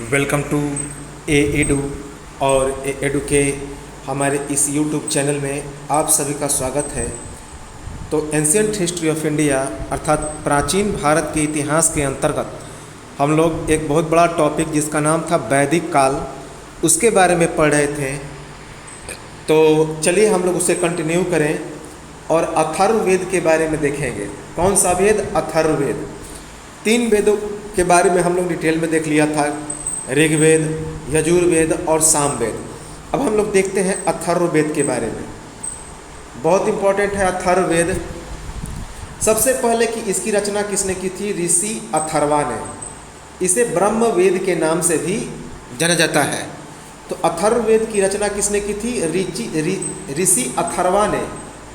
Welcome to edu और edu के हमारे इस यूट्यूब चैनल में आप सभी का स्वागत है। तो एंशियंट हिस्ट्री ऑफ इंडिया अर्थात प्राचीन भारत के इतिहास के अंतर्गत हम लोग एक बहुत बड़ा टॉपिक जिसका नाम था वैदिक काल, उसके बारे में पढ़ रहे थे। तो चलिए हम लोग उसे कंटिन्यू करें और अथर्ववेद के बारे में देखेंगे। कौन सा वेद? अथर्ववेद। 3 वेदों के बारे में हम लोग डिटेल में देख लिया था, ऋग्वेद, यजुर्वेद और सामवेद। अब हम लोग देखते हैं अथर्ववेद के बारे में। बहुत इंपॉर्टेंट है अथर्ववेद। सबसे पहले कि इसकी रचना किसने की थी? ऋषि अथर्वा ने। इसे ब्रह्मवेद के नाम से भी जाना जाता है। तो अथर्ववेद की रचना किसने की थी? ऋषि अथर्वा ने,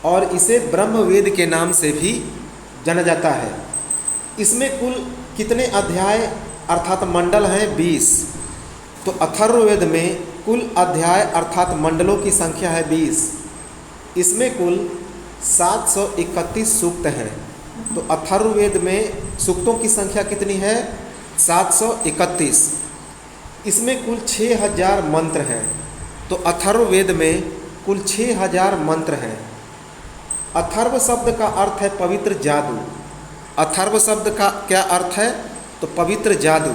और इसे ब्रह्मवेद के नाम से भी जाना जाता है। इसमें कुल कितने अध्याय अर्थात मंडल हैं? 20। तो अथर्ववेद में कुल अध्याय अर्थात मंडलों की संख्या है 20। इसमें कुल 731 सूक्त हैं। तो अथर्ववेद में सूक्तों की संख्या कितनी है? 731। इसमें कुल 6000 मंत्र हैं। तो अथर्ववेद में कुल 6000 मंत्र हैं। अथर्व शब्द का अर्थ है पवित्र जादू। अथर्व शब्द का क्या अर्थ है? तो पवित्र जादू।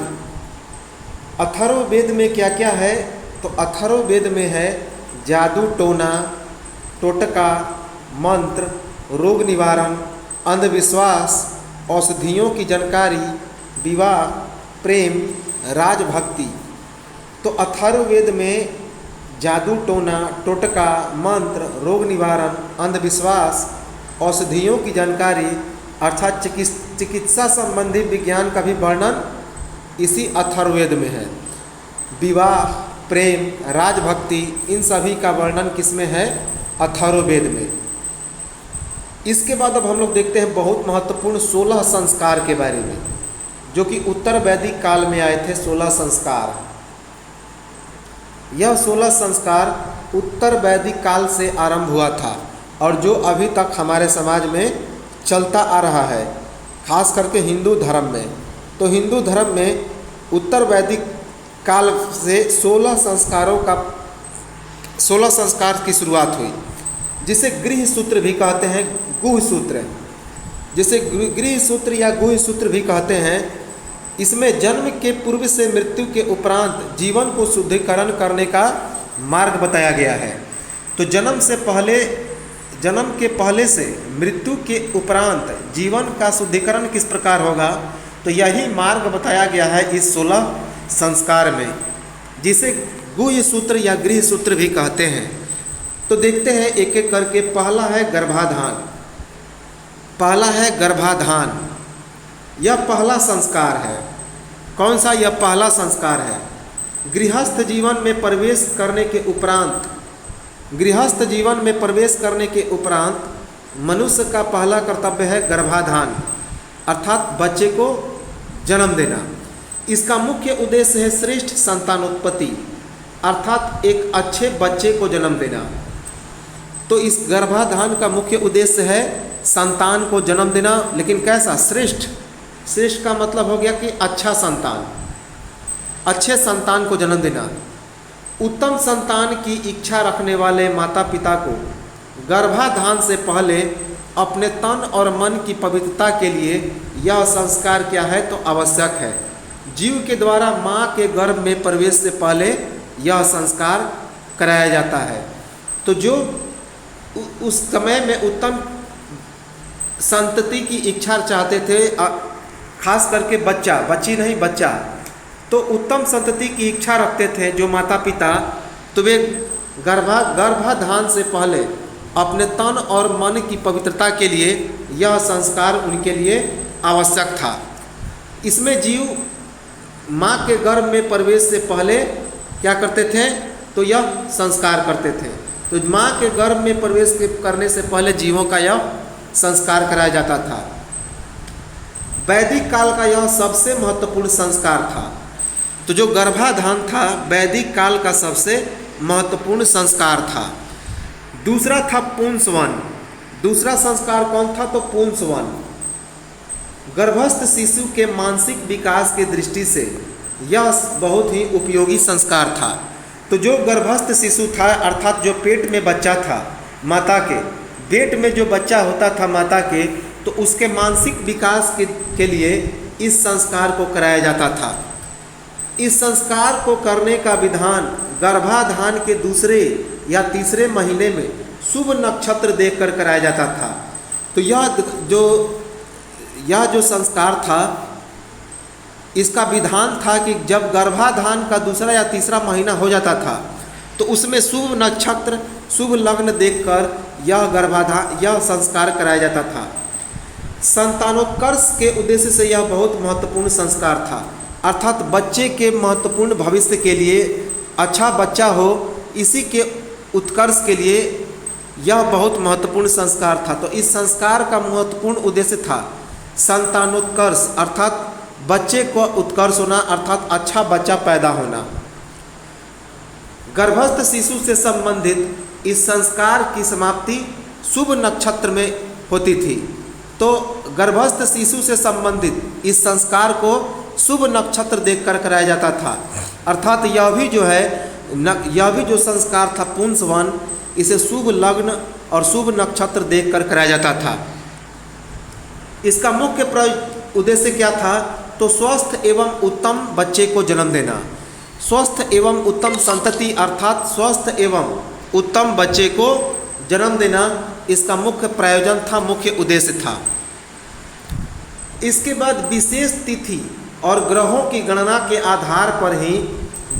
अथर्ववेद में क्या क्या है? तो अथर्ववेद में है जादू टोना, टोटका, मंत्र, रोग निवारण, अंधविश्वास, औषधियों की जानकारी, विवाह, प्रेम, राजभक्ति। तो अथर्ववेद में जादू टोना, टोटका, मंत्र, रोग निवारण, अंधविश्वास, औषधियों की जानकारी अर्थात चिकित्सा संबंधी विज्ञान का भी वर्णन इसी अथर्ववेद में है। विवाह, प्रेम, राजभक्ति, इन सभी का वर्णन किसमें है? अथर्ववेद में। इसके बाद अब हम लोग देखते हैं बहुत महत्वपूर्ण 16 संस्कार के बारे में, जो कि उत्तर वैदिक काल में आए थे। 16 संस्कार। यह 16 संस्कार उत्तर वैदिक काल से आरंभ हुआ था और जो अभी तक हमारे समाज में चलता आ रहा है, खास करके हिंदू धर्म में। तो हिंदू धर्म में उत्तर वैदिक काल से 16 संस्कार की शुरुआत हुई, जिसे गृह सूत्र भी कहते हैं, गुह सूत्र, जिसे गृह सूत्र या गुह सूत्र भी कहते हैं। इसमें जन्म के पूर्व से मृत्यु के उपरांत जीवन को शुद्धिकरण करने का मार्ग बताया गया है। तो जन्म के पहले से मृत्यु के उपरांत जीवन का शुद्धिकरण किस प्रकार होगा, तो यही मार्ग बताया गया है इस 16 संस्कार में, जिसे गुह्य सूत्र या गृह सूत्र भी कहते हैं। तो देखते हैं एक एक करके। पहला है गर्भाधान। पहला है गर्भाधान। यह पहला संस्कार है। कौन सा? यह पहला संस्कार है। गृहस्थ जीवन में प्रवेश करने के उपरांत मनुष्य का पहला कर्तव्य है गर्भाधान, अर्थात बच्चे को जन्म देना। इसका मुख्य उद्देश्य है श्रेष्ठ संतानोत्पत्ति, अर्थात एक अच्छे बच्चे को जन्म देना। तो इस गर्भाधान का मुख्य उद्देश्य है संतान को जन्म देना, लेकिन कैसा? श्रेष्ठ। श्रेष्ठ का मतलब हो गया कि अच्छा संतान, अच्छे संतान को जन्म देना। उत्तम संतान की इच्छा रखने वाले माता पिता को गर्भाधान से पहले अपने तन और मन की पवित्रता के लिए यह संस्कार क्या है? तो आवश्यक है। जीव के द्वारा माँ के गर्भ में प्रवेश से पहले यह संस्कार कराया जाता है। तो जो उस समय में उत्तम संतति की इच्छा चाहते थे, खास करके बच्ची नहीं बच्चा, तो उत्तम संतति की इच्छा रखते थे जो माता पिता, तो वे गर्भाधान से पहले अपने तन और मन की पवित्रता के लिए यह संस्कार उनके लिए आवश्यक था। इसमें जीव माँ के गर्भ में प्रवेश से पहले क्या करते थे? तो यह संस्कार करते थे। तो माँ के गर्भ में प्रवेश करने से पहले जीवों का यह संस्कार कराया जाता था। वैदिक काल का यह सबसे महत्वपूर्ण संस्कार था। तो जो गर्भाधान था वैदिक काल का सबसे महत्वपूर्ण संस्कार था। दूसरा था पुंसवन। दूसरा संस्कार कौन था? तो पुंसवन। गर्भस्थ शिशु के मानसिक विकास की दृष्टि से यह बहुत ही उपयोगी संस्कार था। तो जो गर्भस्थ शिशु था अर्थात जो पेट में बच्चा था माता के, पेट में जो बच्चा होता था माता के, तो उसके मानसिक विकास के लिए इस संस्कार को कराया जाता था। इस संस्कार को करने का विधान गर्भाधान के दूसरे या तीसरे महीने में शुभ नक्षत्र देखकर कराया जाता था। तो यह जो संस्कार था, इसका विधान था कि जब गर्भाधान का दूसरा या तीसरा महीना हो जाता था तो उसमें शुभ नक्षत्र शुभ लग्न देखकर यह संस्कार कराया जाता था। संतानोत्कर्ष के उद्देश्य से यह बहुत महत्वपूर्ण संस्कार था, अर्थात बच्चे के महत्वपूर्ण भविष्य के लिए, अच्छा बच्चा हो इसी के उत्कर्ष के लिए यह बहुत महत्वपूर्ण संस्कार था। तो इस संस्कार का महत्वपूर्ण उद्देश्य था संतानोत्कर्ष, अर्थात बच्चे को उत्कर्ष होना, अर्थात अच्छा बच्चा पैदा होना। गर्भस्थ शिशु से संबंधित इस संस्कार की समाप्ति शुभ नक्षत्र में होती थी। तो गर्भस्थ शिशु से संबंधित इस संस्कार को शुभ नक्षत्र देखकर कराया जाता था, अर्थात यह भी जो संस्कार था पुंसवन, इसे शुभ लग्न और शुभ नक्षत्र देखकर कराया जाता था। इसका मुख्य उद्देश्य क्या था? तो स्वस्थ एवं उत्तम बच्चे को जन्म देना, स्वस्थ एवं उत्तम संतति अर्थात स्वस्थ एवं उत्तम बच्चे को जन्म देना इसका मुख्य प्रयोजन था, मुख्य उद्देश्य था। इसके बाद विशेष तिथि और ग्रहों की गणना के आधार पर ही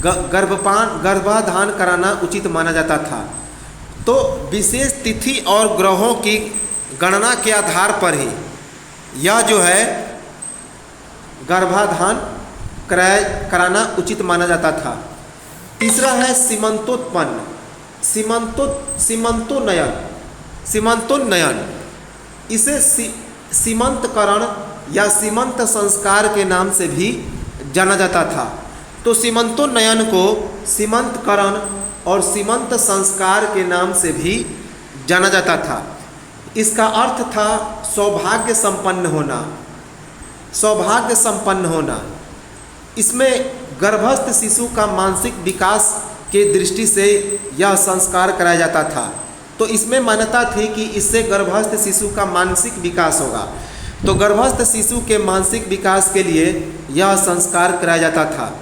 गर्भाधान कराना उचित माना जाता था। तो विशेष तिथि और ग्रहों की गणना के आधार पर ही यह जो है गर्भाधान कराना उचित माना जाता था। तीसरा है सीमंतोत्पन्न, सीमंतोन्नयन, इसे सीमंतकरण या सीमंत संस्कार के नाम से भी जाना जाता था। तो सीमंतोन्नयन को सीमंतकरण और सीमंत संस्कार के नाम से भी जाना जाता था। इसका अर्थ था सौभाग्य संपन्न होना, सौभाग्य संपन्न होना। इसमें गर्भस्थ शिशु का मानसिक विकास के दृष्टि से यह संस्कार कराया जाता था। तो इसमें मान्यता थी कि इससे गर्भस्थ शिशु का मानसिक विकास होगा। तो गर्भस्थ शिशु के मानसिक विकास के लिए यह संस्कार कराया जाता था।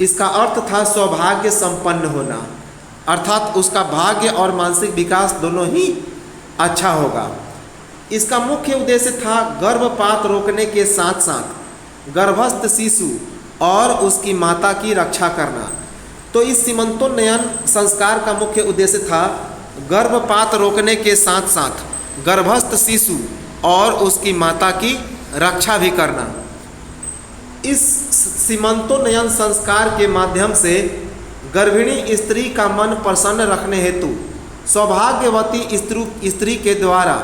इसका अर्थ था सौभाग्य संपन्न होना, अर्थात उसका भाग्य और मानसिक विकास दोनों ही अच्छा होगा। इसका मुख्य उद्देश्य था गर्भपात रोकने के साथ साथ गर्भस्थ शिशु और उसकी माता की रक्षा करना। तो इस सीमंतोन्नयन संस्कार का मुख्य उद्देश्य था गर्भपात रोकने के साथ साथ गर्भस्थ शिशु और उसकी माता की रक्षा भी करना। इस सीमंतोन्नयन संस्कार के माध्यम से गर्भिणी स्त्री का मन प्रसन्न रखने हेतु सौभाग्यवती स्त्री के द्वारा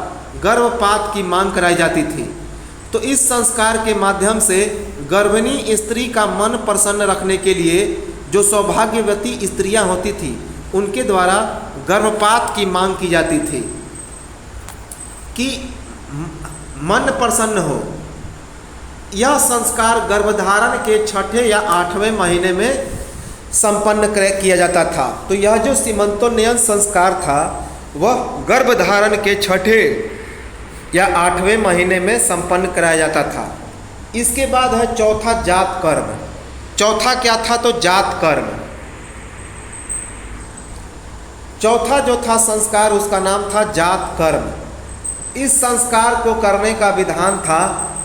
गर्भपात की मांग कराई जाती थी। तो इस संस्कार के माध्यम से गर्भिणी स्त्री का मन प्रसन्न रखने के लिए जो सौभाग्यवती स्त्रियां होती थी उनके द्वारा गर्भपात की मांग की जाती थी कि मन प्रसन्न हो। यह संस्कार गर्भधारण के 6ठे या 8वें महीने में संपन्न किया जाता था। तो यह जो सीमंतोन्नयन संस्कार था वह गर्भधारण के 6ठे या 8वें महीने में संपन्न कराया जाता था। इसके बाद है चौथा जात कर्म। चौथा क्या था? तो जात कर्म। चौथा जो था संस्कार उसका नाम था जात कर्म। इस संस्कार को करने का विधान था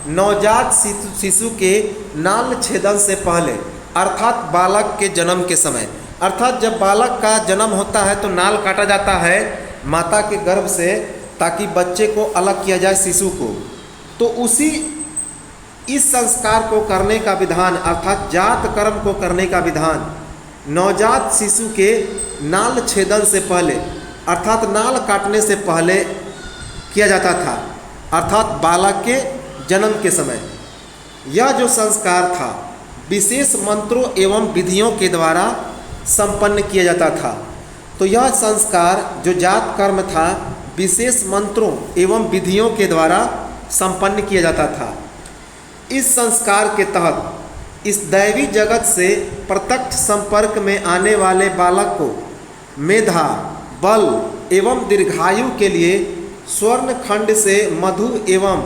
नवजात शिशु के नाल छेदन से पहले, अर्थात बालक के जन्म के समय। अर्थात जब बालक का जन्म होता है तो नाल काटा जाता है माता के गर्भ से ताकि बच्चे को अलग किया जाए शिशु को। तो इस संस्कार को करने का विधान अर्थात जात कर्म को करने का विधान नवजात शिशु के नाल छेदन से पहले अर्थात नाल काटने से पहले किया जाता था, अर्थात बालक के जन्म के समय। यह जो संस्कार था विशेष मंत्रों एवं विधियों के द्वारा संपन्न किया जाता था। तो यह संस्कार जो जात कर्म था विशेष मंत्रों एवं विधियों के द्वारा संपन्न किया जाता था। इस संस्कार के तहत इस दैवी जगत से प्रत्यक्ष संपर्क में आने वाले बालक को मेधा, बल एवं दीर्घायु के लिए स्वर्ण खंड से मधु एवं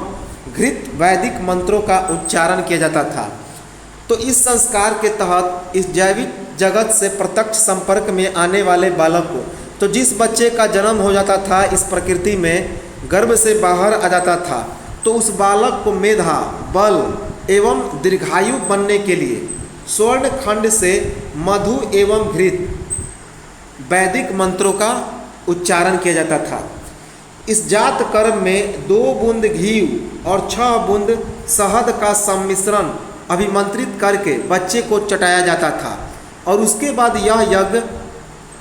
घृत वैदिक मंत्रों का उच्चारण किया जाता था। तो इस संस्कार के तहत इस जैविक जगत से प्रत्यक्ष संपर्क में आने वाले बालक को, तो जिस बच्चे का जन्म हो जाता था इस प्रकृति में, गर्भ से बाहर आ जाता था, तो उस बालक को मेधा, बल एवं दीर्घायु बनने के लिए स्वर्ण खंड से मधु एवं घृत वैदिक मंत्रों का उच्चारण किया जाता था। इस जात कर्म में 2 बूंद घी और 6 बूंद शहद का सम्मिश्रण अभिमंत्रित करके बच्चे को चटाया जाता था और उसके बाद यह यज्ञ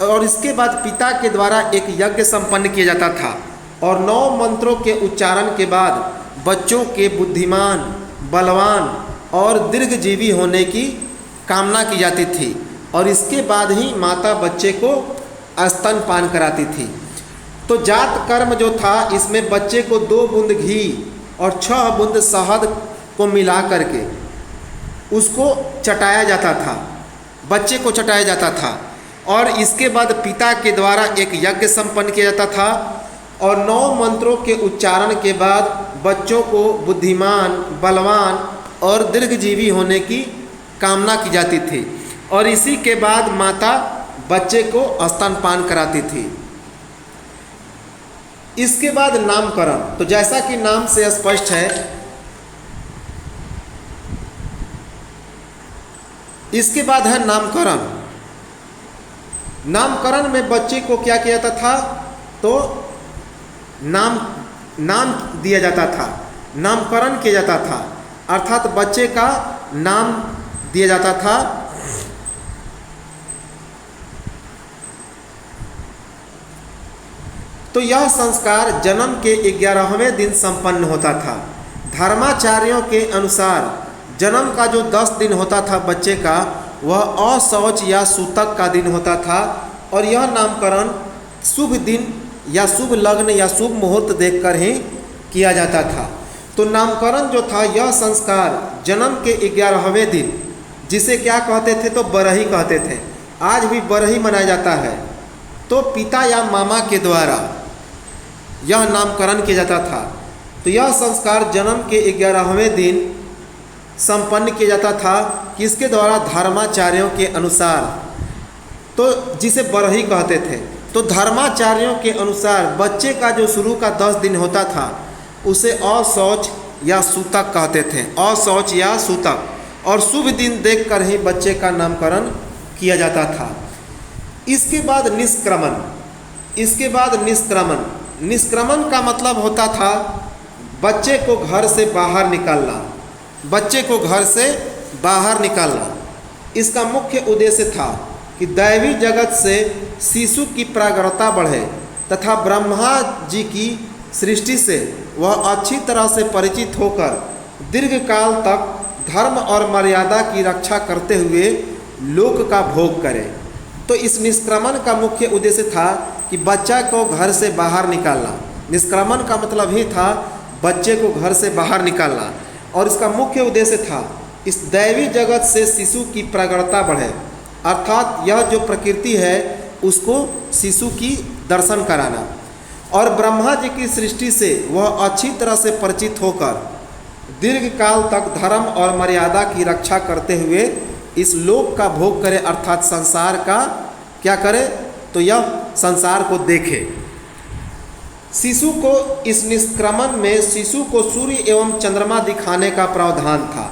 और इसके बाद पिता के द्वारा एक यज्ञ संपन्न किया जाता था और 9 मंत्रों के उच्चारण के बाद बच्चों के बुद्धिमान, बलवान और दीर्घजीवी होने की कामना की जाती थी और इसके बाद ही माता बच्चे को स्तनपान कराती थी। तो जात कर्म जो था इसमें बच्चे को 2 बूंद घी और 6 बूंद शहद को मिला करके उसको चटाया जाता था, बच्चे को चटाया जाता था और इसके बाद पिता के द्वारा एक यज्ञ संपन्न किया जाता था और 9 मंत्रों के उच्चारण के बाद बच्चों को बुद्धिमान, बलवान और दीर्घजीवी होने की कामना की जाती थी और इसी के बाद माता बच्चे को स्तनपान कराती थी। इसके बाद नामकरण, तो जैसा कि नाम से स्पष्ट है, इसके बाद है नामकरण। नामकरण में बच्चे को क्या किया जाता था, तो नाम दिया जाता था, नामकरण किया जाता था, अर्थात बच्चे का नाम दिया जाता था। तो यह संस्कार जन्म के 11वें दिन संपन्न होता था। धर्माचार्यों के अनुसार जन्म का जो 10 दिन होता था बच्चे का, वह अशौच या सूतक का दिन होता था और यह नामकरण शुभ दिन या शुभ लग्न या शुभ मुहूर्त देखकर ही किया जाता था। तो नामकरण जो था यह संस्कार जन्म के 11वें दिन, जिसे क्या कहते थे, तो बरही कहते थे, आज भी बरही मनाया जाता है, तो पिता या मामा के द्वारा यह नामकरण किया जाता था। तो यह संस्कार जन्म के 11वें दिन संपन्न किया जाता था, किसके द्वारा, धर्माचार्यों के अनुसार, तो जिसे बरही कहते थे। तो धर्माचार्यों के अनुसार बच्चे का जो शुरू का 10 दिन होता था उसे अशौच या सूतक कहते थे, अशौच या सूतक, और शुभ दिन देखकर ही बच्चे का नामकरण किया जाता था। इसके बाद निष्क्रमण, इसके बाद निष्क्रमण, निष्क्रमण का मतलब होता था बच्चे को घर से बाहर निकालना, बच्चे को घर से बाहर निकालना। इसका मुख्य उद्देश्य था कि दैवी जगत से शिशु की प्रागरता बढ़े तथा ब्रह्मा जी की सृष्टि से वह अच्छी तरह से परिचित होकर दीर्घकाल तक धर्म और मर्यादा की रक्षा करते हुए लोक का भोग करे। तो इस निष्क्रमण का मुख्य उद्देश्य था कि बच्चा को घर से बाहर निकालना। निष्क्रमण का मतलब ही था बच्चे को घर से बाहर निकालना और इसका मुख्य उद्देश्य था इस दैवी जगत से शिशु की प्रगड़ता बढ़े, अर्थात यह जो प्रकृति है उसको शिशु की दर्शन कराना और ब्रह्मा जी की सृष्टि से वह अच्छी तरह से परिचित होकर दीर्घ काल तक धर्म और मर्यादा की रक्षा करते हुए इस लोक का भोग करे, अर्थात संसार का क्या करे, तो यह संसार को देखे। शिशु को इस निष्क्रमण में शिशु को सूर्य एवं चंद्रमा दिखाने का प्रावधान था।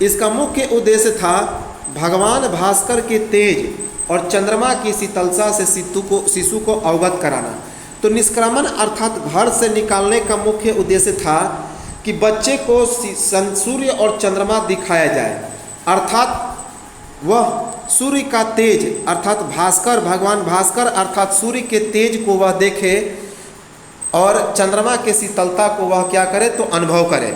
इसका मुख्य उद्देश्य था भगवान भास्कर के तेज और चंद्रमा की शीतलता से शिशु को अवगत कराना। तो निष्क्रमण अर्थात घर से निकालने का मुख्य उद्देश्य था कि बच्चे को सूर्य और चंद्रमा दिखाया जाए, अर्थात वह सूर्य का तेज अर्थात भास्कर, भगवान भास्कर अर्थात सूर्य के तेज को वह देखे और चंद्रमा के शीतलता को वह क्या करे, तो अनुभव करे।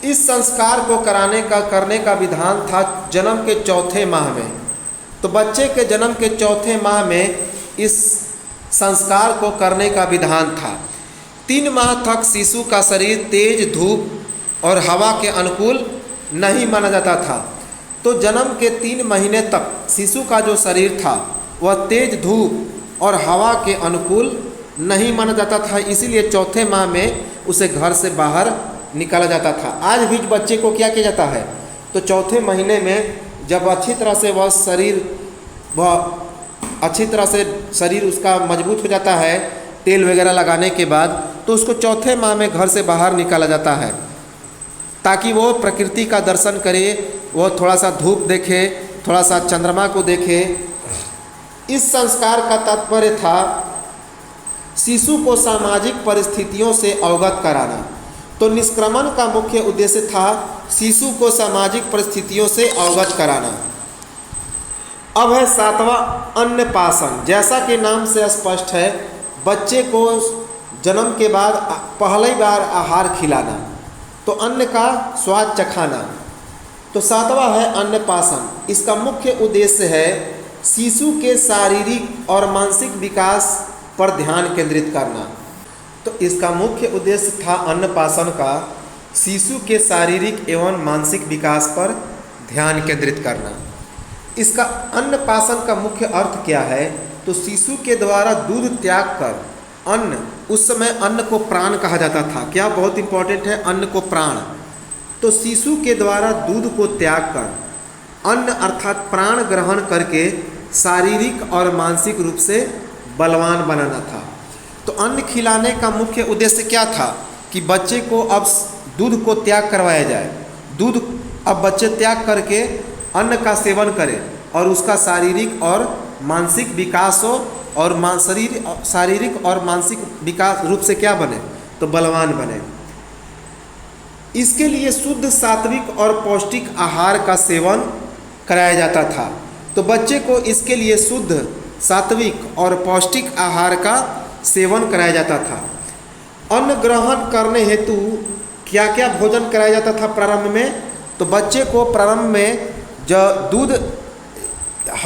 इस संस्कार को करने का विधान था जन्म के 4थे माह में। तो बच्चे के जन्म के 4थे माह में इस संस्कार को करने का विधान था। 3 माह तक शिशु का शरीर तेज, धूप और हवा के अनुकूल नहीं माना जाता था। तो जन्म के 3 महीने तक शिशु का जो शरीर था वह तेज धूप और हवा के अनुकूल नहीं माना जाता था, इसीलिए चौथे माह में उसे घर से बाहर निकाला जाता था। आज भी बच्चे को क्या किया जाता है, तो चौथे महीने में जब अच्छी तरह से शरीर उसका मजबूत हो जाता है तेल वगैरह लगाने के बाद, तो उसको चौथे माह में घर से बाहर निकाला जाता है ताकि वो प्रकृति का दर्शन करे, वो थोड़ा सा धूप देखे, थोड़ा सा चंद्रमा को देखे। इस संस्कार का तात्पर्य था शिशु को सामाजिक परिस्थितियों से अवगत कराना। तो निष्क्रमण का मुख्य उद्देश्य था शिशु को सामाजिक परिस्थितियों से अवगत कराना। अब है 7वां अन्नपासन। जैसा कि नाम से स्पष्ट है, बच्चे को जन्म के बाद पहली बार आहार खिलाना, तो अन्न का स्वाद चखाना। तो 7वां है अन्नपासन। इसका मुख्य उद्देश्य है शिशु के शारीरिक और मानसिक विकास पर ध्यान केंद्रित करना। तो इसका मुख्य उद्देश्य था अन्नपासन का शिशु के शारीरिक एवं मानसिक विकास पर ध्यान केंद्रित करना। इसका अन्नपासन का मुख्य अर्थ क्या है, तो शिशु के द्वारा दूध त्याग कर अन्न, उस समय अन्न को प्राण कहा जाता था। क्या बहुत इंपॉर्टेंट है, अन्न को प्राण। तो शिशु के द्वारा दूध को त्याग कर अन्न अर्थात प्राण ग्रहण करके शारीरिक और मानसिक रूप से बलवान बनाना था। तो अन्न खिलाने का मुख्य उद्देश्य क्या था कि बच्चे को अब दूध को त्याग करवाया जाए। दूध अब बच्चे त्याग करके अन्न का सेवन करें और उसका शारीरिक और मानसिक विकास हो, और शारीरिक और मानसिक विकास रूप से क्या बने, तो बलवान बने। इसके लिए शुद्ध सात्विक और पौष्टिक आहार का सेवन कराया जाता था। तो बच्चे को इसके लिए शुद्ध सात्विक और पौष्टिक आहार का सेवन कराया जाता था। अन्न ग्रहण करने हेतु क्या क्या भोजन कराया जाता था प्रारंभ में, तो बच्चे को प्रारंभ में जो दूध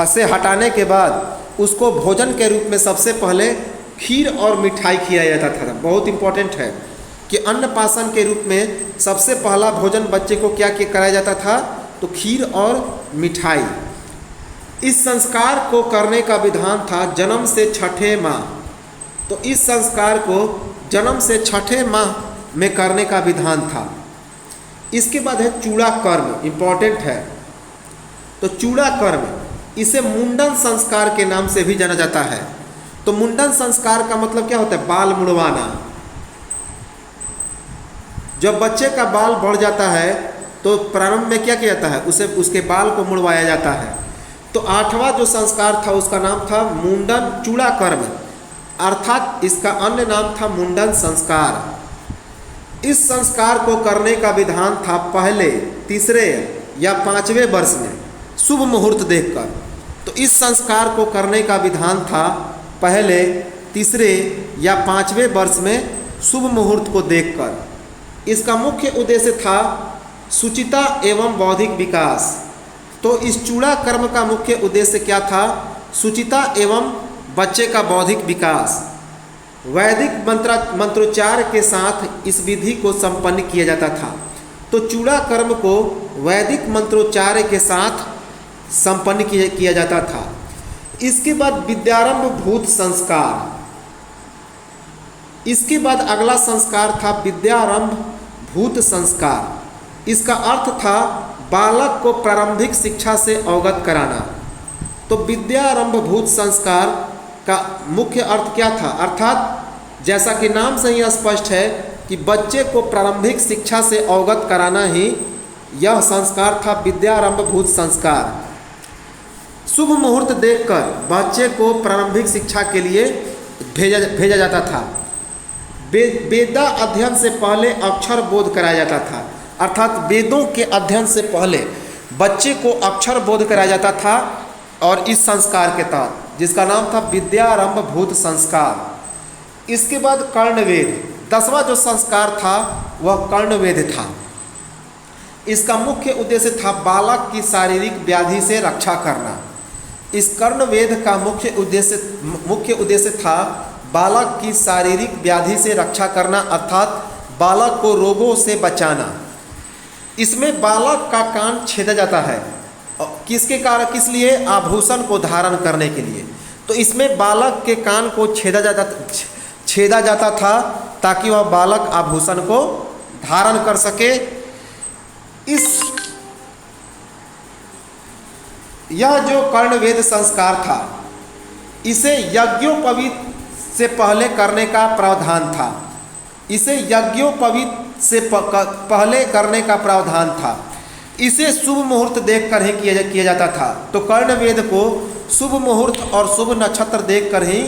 से हटाने के बाद उसको भोजन के रूप में सबसे पहले खीर और मिठाई खिलाया जाता था। बहुत इंपॉर्टेंट है कि अन्नपासन के रूप में सबसे पहला भोजन बच्चे को क्या कराया जाता था, तो खीर और मिठाई। इस संस्कार को करने का विधान था जन्म से 6ठे माह। तो इस संस्कार को जन्म से 6ठे माह में करने का विधान था। इसके बाद है चूड़ा कर्म, इम्पॉर्टेंट है। तो चूड़ा कर्म, इसे मुंडन संस्कार के नाम से भी जाना जाता है। तो मुंडन संस्कार का मतलब क्या होता है, बाल मुड़वाना। जब बच्चे का बाल बढ़ जाता है तो प्रारंभ में क्या किया जाता है, उसके बाल को मुड़वाया जाता है। तो 8वां जो संस्कार था उसका नाम था मुंडन चूड़ा कर्म, अर्थात इसका अन्य नाम था मुंडन संस्कार। इस संस्कार को करने का विधान था पहले, तीसरे या 5वें वर्ष में शुभ मुहूर्त देखकर। तो इस संस्कार को करने का विधान था पहले, तीसरे या 5वें वर्ष में शुभ मुहूर्त को देखकर। इसका मुख्य उद्देश्य था सुचिता एवं बौद्धिक विकास। तो इस चूड़ा कर्म का मुख्य उद्देश्य क्या था, सुचिता एवं बच्चे का बौद्धिक विकास। वैदिक मंत्रोच्चार के साथ इस विधि को संपन्न किया जाता था। तो चूड़ा कर्म को वैदिक मंत्रोच्चार के साथ संपन्न किया जाता था। इसके बाद विद्यारंभ भूत संस्कार। इसके बाद अगला संस्कार था विद्यारंभ भूत संस्कार। इसका अर्थ था बालक को प्रारंभिक शिक्षा से अवगत कराना। तो विद्यारंभ भूत संस्कार का मुख्य अर्थ क्या था, अर्थात जैसा कि नाम से ही स्पष्ट है कि बच्चे को प्रारंभिक शिक्षा से अवगत कराना ही यह संस्कार था, विद्यारंभ भूत संस्कार। शुभ मुहूर्त देखकर बच्चे को प्रारंभिक शिक्षा के लिए भेजा जाता था। वेदा अध्ययन से पहले अक्षर बोध कराया जाता था, अर्थात वेदों के अध्ययन से पहले बच्चे को अक्षर बोध कराया जाता था। और इस संस्कार के तहत, जिसका नाम था विद्यारंभ भूत संस्कार। इसके बाद कर्णवेद, 10वां जो संस्कार था वह कर्णवेद था। इसका मुख्य उद्देश्य था बालक की शारीरिक व्याधि से रक्षा करना। इस कर्णवेद का मुख्य उद्देश्य था बालक की शारीरिक व्याधि से रक्षा करना, अर्थात बालक को रोगों से बचाना। इसमें बालक का कान छेदा जाता है किसके कारण, किस लिए? आभूषण को धारण करने के लिए। तो इसमें बालक के कान को छेदा जाता था ताकि वह बालक आभूषण को धारण कर सके। यह जो कर्णवेद संस्कार था, इसे यज्ञोपवीत से पहले करने का प्रावधान था। इसे यज्ञोपवीत से पहले करने का प्रावधान था। इसे शुभ मुहूर्त देखकर ही किया जाता था। तो कर्णवेद को शुभ मुहूर्त और शुभ नक्षत्र देखकर ही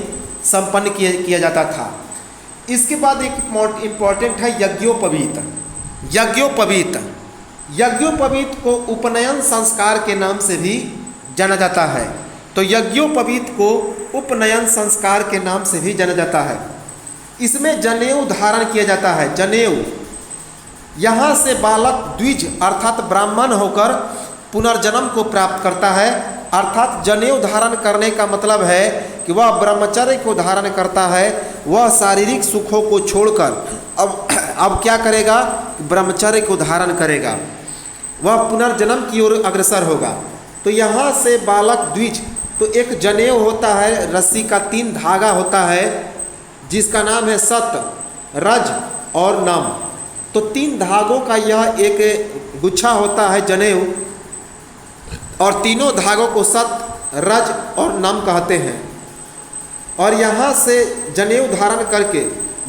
संपन्न किया जाता था। इसके बाद एक इम्पॉर्टेंट है यज्ञोपवीत। यज्ञोपवीत को उपनयन संस्कार के नाम से भी जाना जाता है। तो यज्ञोपवीत को उपनयन संस्कार के नाम से भी जाना जाता है। इसमें जनेऊ धारण किया जाता है। जनेऊ, यहाँ से बालक द्विज अर्थात ब्राह्मण होकर पुनर्जन्म को प्राप्त करता है। अर्थात जनेऊ धारण करने का मतलब है कि वह ब्रह्मचर्य को धारण करता है। वह शारीरिक सुखों को छोड़कर अब क्या करेगा? ब्रह्मचर्य को धारण करेगा। वह पुनर्जन्म की ओर अग्रसर होगा। तो यहाँ से बालक द्विज, तो एक जनेऊ होता है, रस्सी का 3 धागा होता है जिसका नाम है सत, रज और नम। तो 3 धागों का यह एक गुच्छा होता है जनेऊ, और तीनों धागों को सत, रज और नम कहते हैं। और यहाँ से जनेऊ धारण करके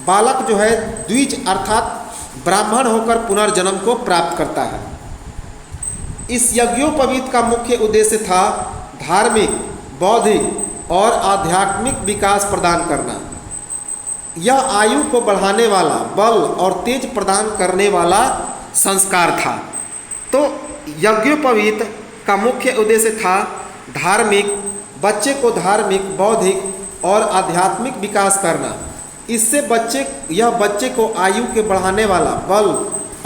बालक जो है द्विज अर्थात ब्राह्मण होकर पुनर्जन्म को प्राप्त करता है। इस यज्ञोपवीत का मुख्य उद्देश्य था धार्मिक, बौद्धिक और आध्यात्मिक विकास प्रदान करना। यह आयु को बढ़ाने वाला, बल और तेज प्रदान करने वाला संस्कार था। तो यज्ञोपवीत का मुख्य उद्देश्य था धार्मिक, बच्चे को धार्मिक, बौद्धिक और आध्यात्मिक विकास करना। इससे यह बच्चे को आयु के बढ़ाने वाला, बल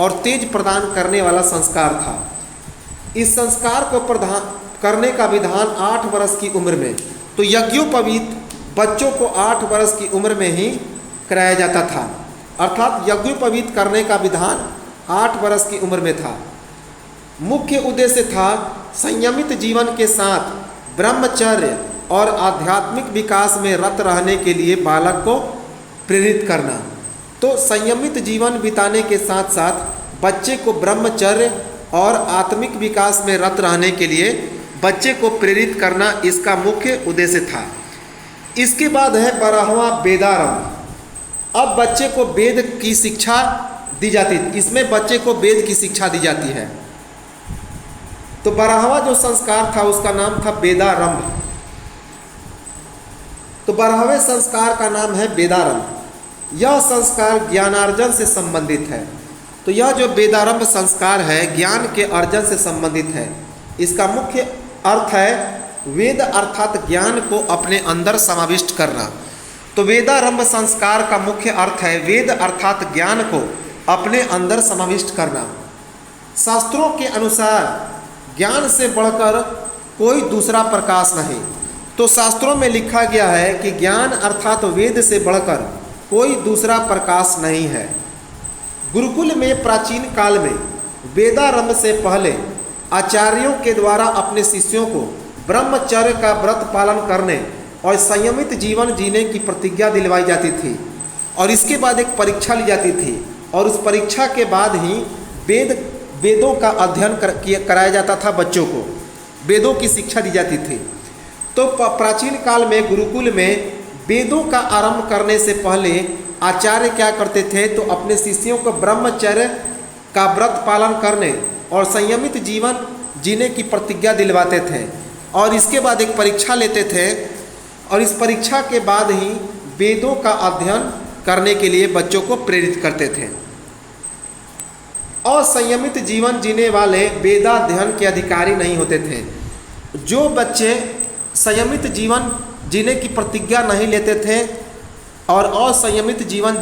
और तेज प्रदान करने वाला संस्कार था। इस संस्कार को करने का विधान 8 वर्ष की उम्र में, तो यज्ञोपवीत बच्चों को 8 वर्ष की उम्र में ही कराया जाता था। अर्थात यज्ञोपवीत करने का विधान 8 वर्ष की उम्र में था। मुख्य उद्देश्य था संयमित जीवन के साथ ब्रह्मचर्य और आध्यात्मिक विकास में रत रहने के लिए बालक को प्रेरित करना। तो संयमित जीवन बिताने के साथ साथ बच्चे को ब्रह्मचर्य और आत्मिक विकास में रत रहने के लिए बच्चे को प्रेरित करना इसका मुख्य उद्देश्य था। इसके बाद है 12वां वेदारंभ। अब बच्चे को वेद की शिक्षा दी जाती, इसमें बच्चे को वेद की शिक्षा दी जाती है। तो 12वां जो संस्कार था उसका नाम था वेदारंभ। तो 12वें संस्कार का नाम है वेदारंभ। यह संस्कार ज्ञानार्जन से संबंधित है। तो यह जो वेदारंभ संस्कार है ज्ञान के अर्जन से संबंधित है। इसका मुख्य अर्थ है वेद अर्थात ज्ञान को अपने अंदर समाविष्ट करना। तो वेदारंभ संस्कार का मुख्य अर्थ है वेद अर्थात ज्ञान को अपने अंदर समाविष्ट करना। शास्त्रों के अनुसार ज्ञान से बढ़कर कोई दूसरा प्रकाश नहीं। तो शास्त्रों में लिखा गया है कि ज्ञान अर्थात वेद से बढ़कर कोई दूसरा प्रकाश नहीं है। गुरुकुल में प्राचीन काल में वेदारंभ से पहले आचार्यों के द्वारा अपने शिष्यों को ब्रह्मचर्य का व्रत पालन करने और संयमित जीवन जीने की प्रतिज्ञा दिलवाई जाती थी, और इसके बाद एक परीक्षा ली जाती थी, और उस परीक्षा के बाद ही वेदों का अध्ययन कराया जाता था। बच्चों को वेदों की शिक्षा दी जाती थी। तो प्राचीन काल में गुरुकुल में वेदों का आरंभ करने से पहले आचार्य क्या करते थे? तो अपने शिष्यों को ब्रह्मचर्य का व्रत पालन करने और संयमित जीवन जीने की प्रतिज्ञा दिलवाते थे, और इसके बाद एक परीक्षा लेते थे, और इस परीक्षा के बाद ही वेदों का अध्ययन करने के लिए बच्चों को प्रेरित करते थे। असंयमित जीवन जीने वाले वेदाध्ययन के अधिकारी नहीं होते थे। जो बच्चे संयमित जीवन जीने की प्रतिज्ञा नहीं लेते थे और असंयमित जीवन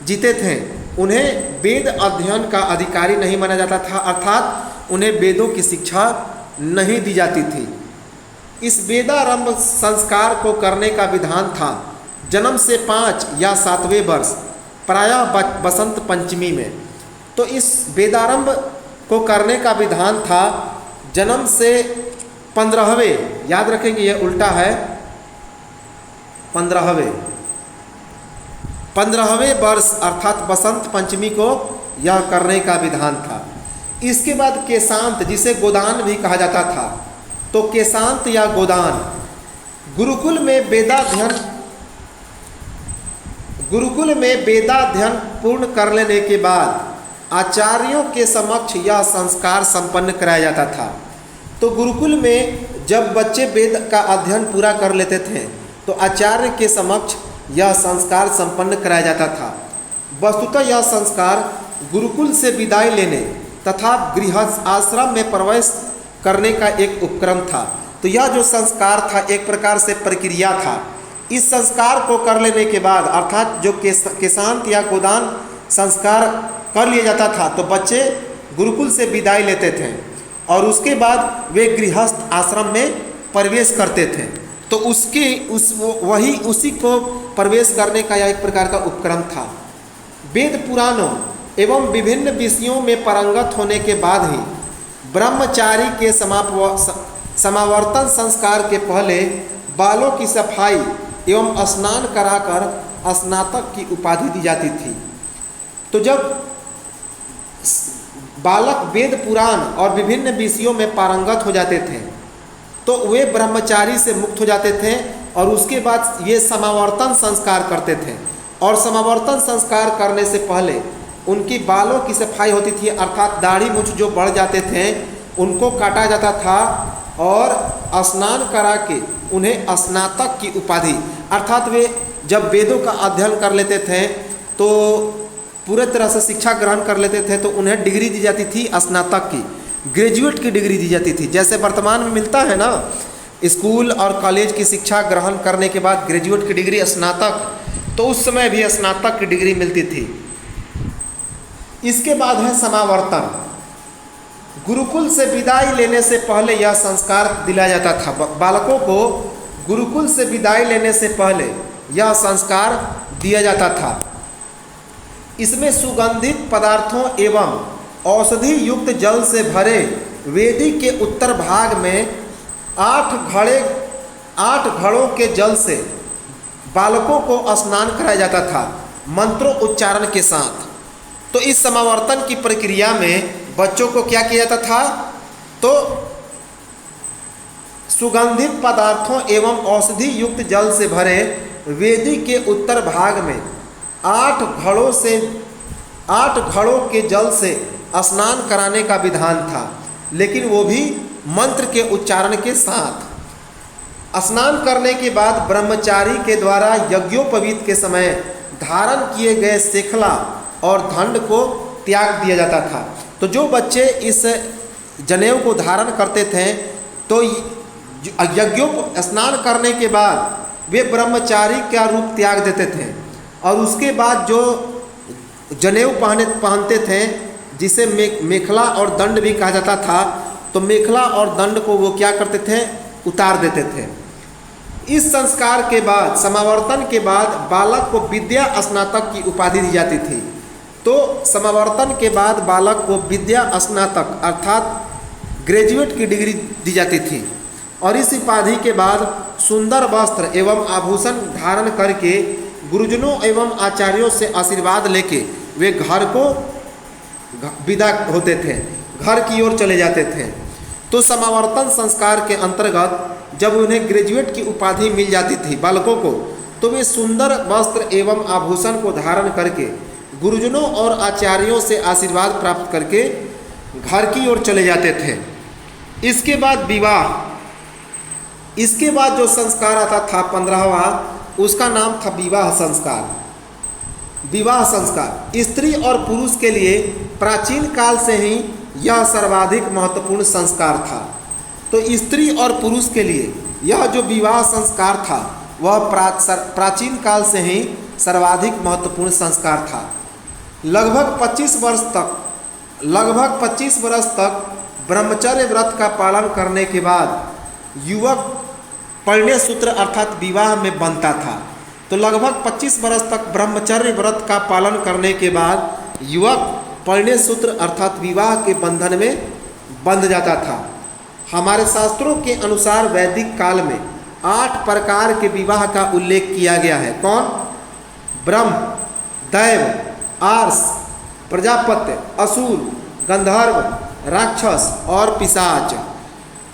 जीते थे, उन्हें वेद अध्ययन का अधिकारी नहीं माना जाता था, अर्थात उन्हें वेदों की शिक्षा नहीं दी जाती थी। इस वेदारंभ संस्कार को करने का विधान था जन्म से 5 या 7वें वर्ष, प्रायः बसंत पंचमी में। तो इस वेदारंभ को करने का विधान था जन्म से 15वें, याद रखेंगे ये उल्टा है, 15वें वर्ष अर्थात बसंत पंचमी को यह करने का विधान था। इसके बाद केशांत, जिसे गोदान भी कहा जाता था, तो केशांत या गोदान गुरुकुल में वेदाध्ययन पूर्ण कर लेने के बाद आचार्यों के समक्ष यह संस्कार संपन्न कराया जाता था। तो गुरुकुल में जब बच्चे वेद का अध्ययन पूरा कर लेते थे तो आचार्य के समक्ष यह संस्कार संपन्न कराया जाता था। वस्तुतः यह संस्कार गुरुकुल से विदाई लेने तथा गृहस्थ आश्रम में प्रवेश करने का एक उपक्रम था। तो यह जो संस्कार था एक प्रकार से प्रक्रिया था। इस संस्कार को कर लेने के बाद अर्थात जो केशांत या गोदान संस्कार कर लिया जाता था तो बच्चे गुरुकुल से विदाई लेते थे और उसके बाद वे गृहस्थ आश्रम में प्रवेश करते थे। तो उसी को प्रवेश करने का यह एक प्रकार का उपक्रम था। वेद पुराणों एवं विभिन्न विषयों में पारंगत होने के बाद ही ब्रह्मचारी के समावर्तन संस्कार के पहले बालों की सफाई एवं स्नान कराकर स्नातक की उपाधि दी जाती थी। तो जब बालक वेद पुराण और विभिन्न विषयों में पारंगत हो जाते थे तो वे ब्रह्मचारी से मुक्त हो जाते थे और उसके बाद ये समावर्तन संस्कार करते थे। और समावर्तन संस्कार करने से पहले उनकी बालों की सफाई होती थी, अर्थात दाढ़ी मूंछ जो बढ़ जाते थे उनको काटा जाता था और स्नान करा के उन्हें स्नातक की उपाधि, अर्थात वे जब वेदों का अध्ययन कर लेते थे तो पूरे तरह से शिक्षा ग्रहण कर लेते थे तो उन्हें डिग्री दी जाती थी स्नातक की, ग्रेजुएट की डिग्री दी जाती थी। जैसे वर्तमान में मिलता है ना, स्कूल और कॉलेज की शिक्षा ग्रहण करने के बाद ग्रेजुएट की डिग्री स्नातक, तो उस समय भी स्नातक की डिग्री मिलती थी। इसके बाद है समावर्तन। गुरुकुल से विदाई लेने से पहले यह संस्कार दिलाया जाता था। बालकों को गुरुकुल से विदाई लेने से पहले यह संस्कार दिया जाता था। इसमें सुगंधित पदार्थों एवं औषधि युक्त जल से भरे वेदी के उत्तर भाग में 8 घड़ों के जल से बालकों को स्नान कराया जाता था मंत्रों उच्चारण के साथ। तो इस समावर्तन की प्रक्रिया में बच्चों को क्या किया जाता था, तो सुगंधित पदार्थों एवं औषधि युक्त जल से भरे वेदी के उत्तर भाग में 8 घड़ों के जल से स्नान कराने का विधान था, लेकिन वो भी मंत्र के उच्चारण के साथ। स्नान करने के बाद ब्रह्मचारी के द्वारा यज्ञोपवीत के समय धारण किए गए शेखला और दंड को त्याग दिया जाता था। तो जो बच्चे इस जनेऊ को धारण करते थे तो स्नान करने के बाद वे ब्रह्मचारी का रूप त्याग देते थे और उसके बाद जो जनेऊ पहनते थे जिसे मेखला और दंड भी कहा जाता था, तो मेखला और दंड को वो क्या करते थे, उतार देते थे। इस संस्कार के बाद समावर्तन के बाद बालक को विद्या स्नातक की उपाधि दी जाती थी। तो समावर्तन के बाद बालक को विद्या स्नातक अर्थात ग्रेजुएट की डिग्री दी जाती थी और इस उपाधि के बाद सुंदर वस्त्र एवं आभूषण धारण करके गुरुजनों एवं आचार्यों से आशीर्वाद लेके वे घर को विदा होते थे, घर की ओर चले जाते थे। तो समावर्तन संस्कार के अंतर्गत जब उन्हें ग्रेजुएट की उपाधि मिल जाती थी बालकों को, तो वे सुंदर वस्त्र एवं आभूषण को धारण करके गुरुजनों और आचार्यों से आशीर्वाद प्राप्त करके घर की ओर चले जाते थे। इसके बाद विवाह, इसके बाद जो संस्कार आता था 15वां, उसका नाम था विवाह संस्कार। विवाह संस्कार स्त्री और पुरुष के लिए प्राचीन काल से ही यह सर्वाधिक महत्वपूर्ण संस्कार था। तो स्त्री और पुरुष के लिए यह जो विवाह संस्कार था वह प्राचीन काल से ही सर्वाधिक महत्वपूर्ण संस्कार था। लगभग 25 वर्ष तक ब्रह्मचर्य व्रत का पालन करने के बाद युवक परिणय सूत्र अर्थात विवाह में बंधता था। तो लगभग 25 वर्ष तक ब्रह्मचर्य व्रत का पालन करने के बाद युवक परिणय सूत्र अर्थात विवाह के बंधन में बंध जाता था। हमारे शास्त्रों के अनुसार वैदिक काल में 8 प्रकार के विवाह का उल्लेख किया गया है। कौन? ब्रह्म, दैव, आर्ष, प्रजापत्य, असुर, गंधर्व, राक्षस और पिशाच।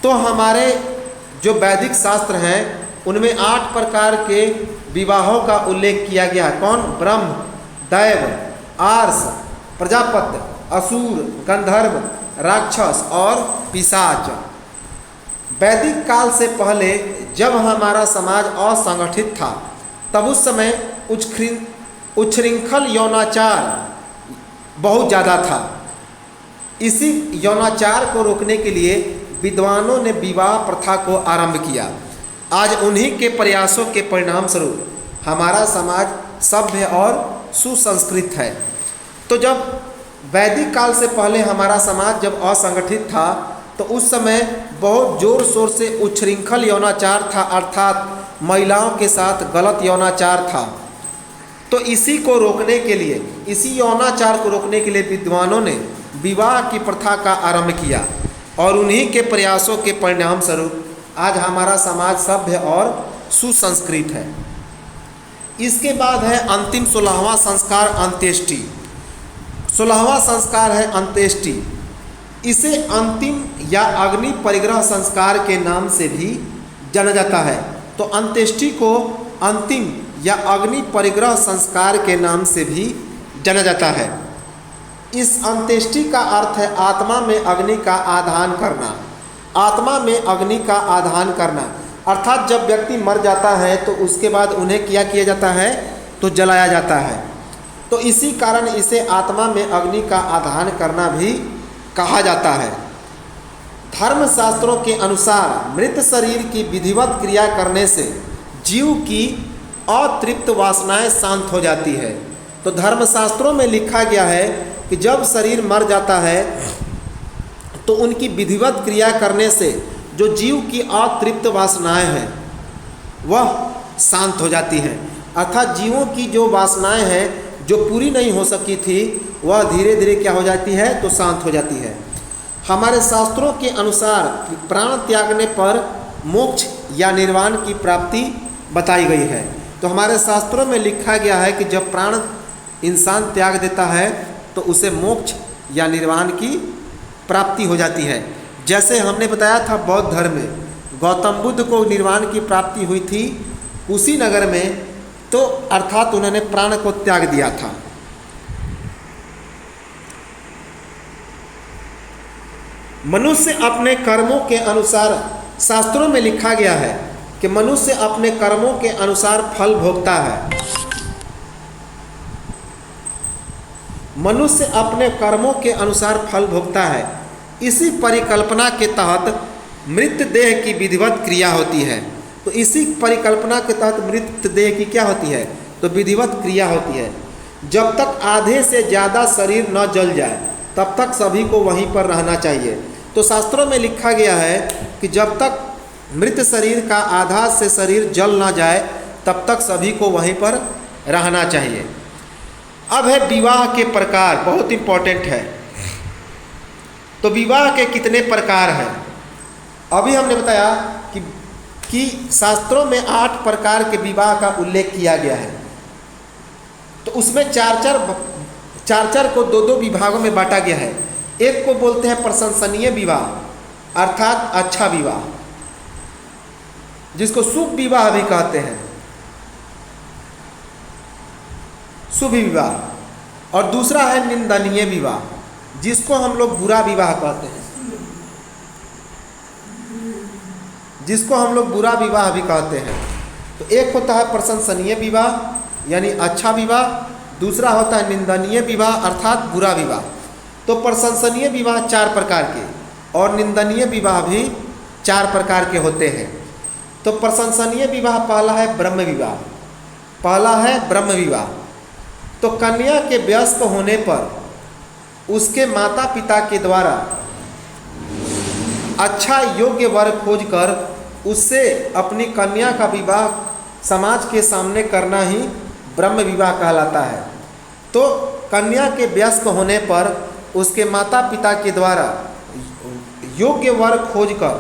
तो हमारे जो वैदिक शास्त्र हैं उनमें 8 प्रकार के विवाहों का उल्लेख किया गया है। कौन? ब्रह्म, दैव, आर्ष, प्रजापत्य, असुर, गंधर्व, राक्षस और पिशाच। वैदिक काल से पहले जब हमारा समाज असंगठित था तब उस समय उच्छृंखल यौनाचार बहुत ज़्यादा था। इसी यौनाचार को रोकने के लिए विद्वानों ने विवाह प्रथा को आरंभ किया। आज उन्हीं के प्रयासों के परिणाम स्वरूप हमारा समाज सभ्य और सुसंस्कृत है। तो जब वैदिक काल से पहले हमारा समाज जब असंगठित था तो उस समय बहुत जोर शोर से उच्छृंखल यौनाचार था, अर्थात महिलाओं के साथ गलत यौनाचार था। तो इसी को रोकने के लिए, इसी यौनाचार को रोकने के लिए विद्वानों ने विवाह की प्रथा का आरंभ किया और उन्हीं के प्रयासों के परिणाम स्वरूप आज हमारा समाज सभ्य और सुसंस्कृत है। इसके बाद है अंतिम 16वां संस्कार, अंत्येष्टि। 16वां संस्कार है अंत्येष्टि। इसे अंतिम या अग्नि परिग्रह संस्कार के नाम से भी जाना जाता है। तो अंत्येष्टि को अंतिम या अग्नि परिग्रह संस्कार के नाम से भी जाना जाता है। इस अंत्येष्टि का अर्थ है आत्मा में अग्नि का आधान करना। आत्मा में अग्नि का आधान करना अर्थात जब व्यक्ति मर जाता है तो उसके बाद उन्हें क्या किया जाता है? तो जलाया जाता है। तो इसी कारण इसे आत्मा में अग्नि का आधान करना भी कहा जाता है। धर्मशास्त्रों के अनुसार मृत शरीर की विधिवत क्रिया करने से जीव की अतृप्त वासनाएं शांत हो जाती है। तो धर्मशास्त्रों में लिखा गया है कि जब शरीर मर जाता है तो उनकी विधिवत क्रिया करने से जो जीव की अतृप्त वासनाएं हैं वह शांत हो जाती हैं। अर्थात जीवों की जो वासनाएं हैं जो पूरी नहीं हो सकी थी वह धीरे धीरे क्या हो जाती है? तो शांत हो जाती है। हमारे शास्त्रों के अनुसार प्राण त्यागने पर मोक्ष या निर्वाण की प्राप्ति बताई गई है। तो हमारे शास्त्रों में लिखा गया है कि जब प्राण इंसान त्याग देता है तो उसे मोक्ष या निर्वाण की प्राप्ति हो जाती है। जैसे हमने बताया था बौद्ध धर्म में गौतम बुद्ध को निर्वाण की प्राप्ति हुई थी उसी नगर में, तो अर्थात उन्होंने प्राण को त्याग दिया था। मनुष्य अपने कर्मों के अनुसार, शास्त्रों में लिखा गया है कि मनुष्य अपने कर्मों के अनुसार फल भोगता है। मनुष्य अपने कर्मों के अनुसार फल भोगता है। इसी परिकल्पना के तहत मृत देह की विधिवत क्रिया होती है। तो इसी परिकल्पना के तहत मृत देह की क्या होती है? तो विधिवत क्रिया होती है। जब तक आधे से ज़्यादा शरीर न जल जाए तब तक सभी को वहीं पर रहना चाहिए। तो शास्त्रों में लिखा गया है कि जब तक मृत शरीर का आधा से शरीर जल ना जाए तब तक सभी को वहीं पर रहना चाहिए। अब है विवाह के प्रकार, बहुत इम्पोर्टेंट है। तो विवाह के कितने प्रकार हैं? अभी हमने बताया कि शास्त्रों में 8 प्रकार के विवाह का उल्लेख किया गया है। तो उसमें चार को 2 विभागों में बांटा गया है। एक को बोलते हैं प्रशंसनीय विवाह अर्थात अच्छा विवाह, जिसको शुभ विवाह भी कहते हैं, शुभ विवाह। और दूसरा है निंदनीय विवाह, जिसको हम लोग बुरा विवाह कहते हैं, जिसको हम लोग बुरा विवाह भी कहते हैं। तो एक होता है प्रशंसनीय विवाह यानी अच्छा विवाह, दूसरा होता है निंदनीय विवाह अर्थात बुरा विवाह। तो प्रशंसनीय विवाह 4 प्रकार के और निंदनीय विवाह भी 4 प्रकार के होते हैं। तो प्रशंसनीय विवाह पहला है ब्रह्म विवाह। पहला है ब्रह्म विवाह। तो कन्या के वयस्क होने पर उसके माता पिता के द्वारा अच्छा योग्य वर खोजकर उससे अपनी कन्या का विवाह समाज के सामने करना ही ब्रह्म विवाह कहलाता है। तो कन्या के वयस्क होने पर उसके माता पिता के द्वारा योग्य वर खोजकर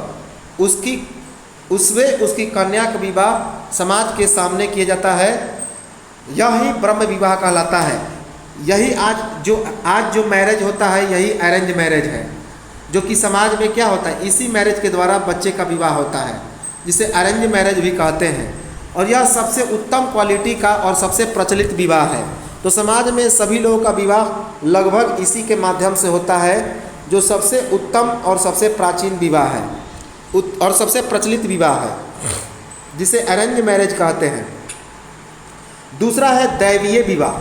उसकी कन्या का विवाह समाज के सामने किया जाता है। यही ब्रह्म विवाह कहलाता है। यही आज जो मैरिज होता है यही अरेंज मैरिज है, जो कि समाज में क्या होता है, इसी मैरिज के द्वारा बच्चे का विवाह होता है, जिसे अरेंज मैरिज भी कहते हैं। और यह सबसे उत्तम क्वालिटी का और सबसे प्रचलित विवाह है। तो समाज में सभी लोगों का विवाह लगभग इसी के माध्यम से होता है, जो सबसे उत्तम और सबसे प्राचीन विवाह है और सबसे प्रचलित विवाह है, जिसे अरेंज मैरिज कहते हैं। दूसरा है दैवीय विवाह।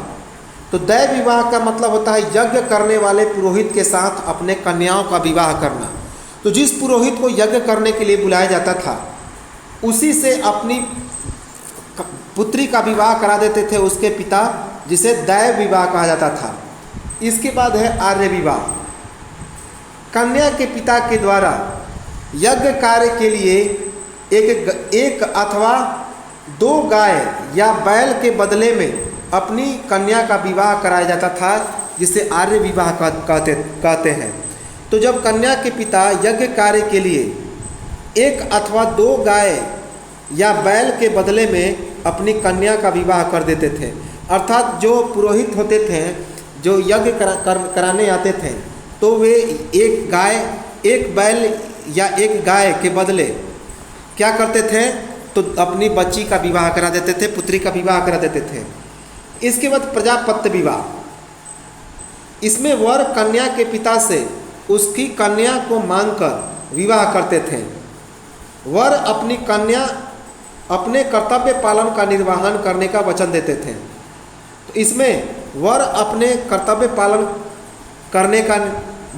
तो दैव विवाह का मतलब होता है यज्ञ करने वाले पुरोहित के साथ अपने कन्याओं का विवाह करना। तो जिस पुरोहित को यज्ञ करने के लिए बुलाया जाता था, उसी से अपनी पुत्री का विवाह करा देते थे उसके पिता, जिसे दैव विवाह कहा जाता था। इसके बाद है आर्य विवाह। कन्या के पिता के द्वारा यज्ञ कार्य के लिए एक अथवा 2 गाय या बैल के बदले में अपनी कन्या का विवाह कराया जाता था, जिसे आर्य विवाह कहते हैं। तो जब कन्या के पिता यज्ञ कार्य के लिए 1 अथवा 2 गाय या बैल के बदले में अपनी कन्या का विवाह कर देते थे, अर्थात जो पुरोहित होते थे जो यज्ञ कराने आते थे, तो वे 1 बैल या 1 गाय के बदले क्या करते थे, तो अपनी बच्ची का विवाह करा देते थे, पुत्री का विवाह करा देते थे। इसके बाद प्रजापत्य विवाह। इसमें वर कन्या के पिता से उसकी कन्या को मांगकर विवाह करते थे। वर अपनी कन्या अपने कर्तव्य पालन का निर्वहन करने का वचन देते थे। तो इसमें वर अपने कर्तव्य पालन करने का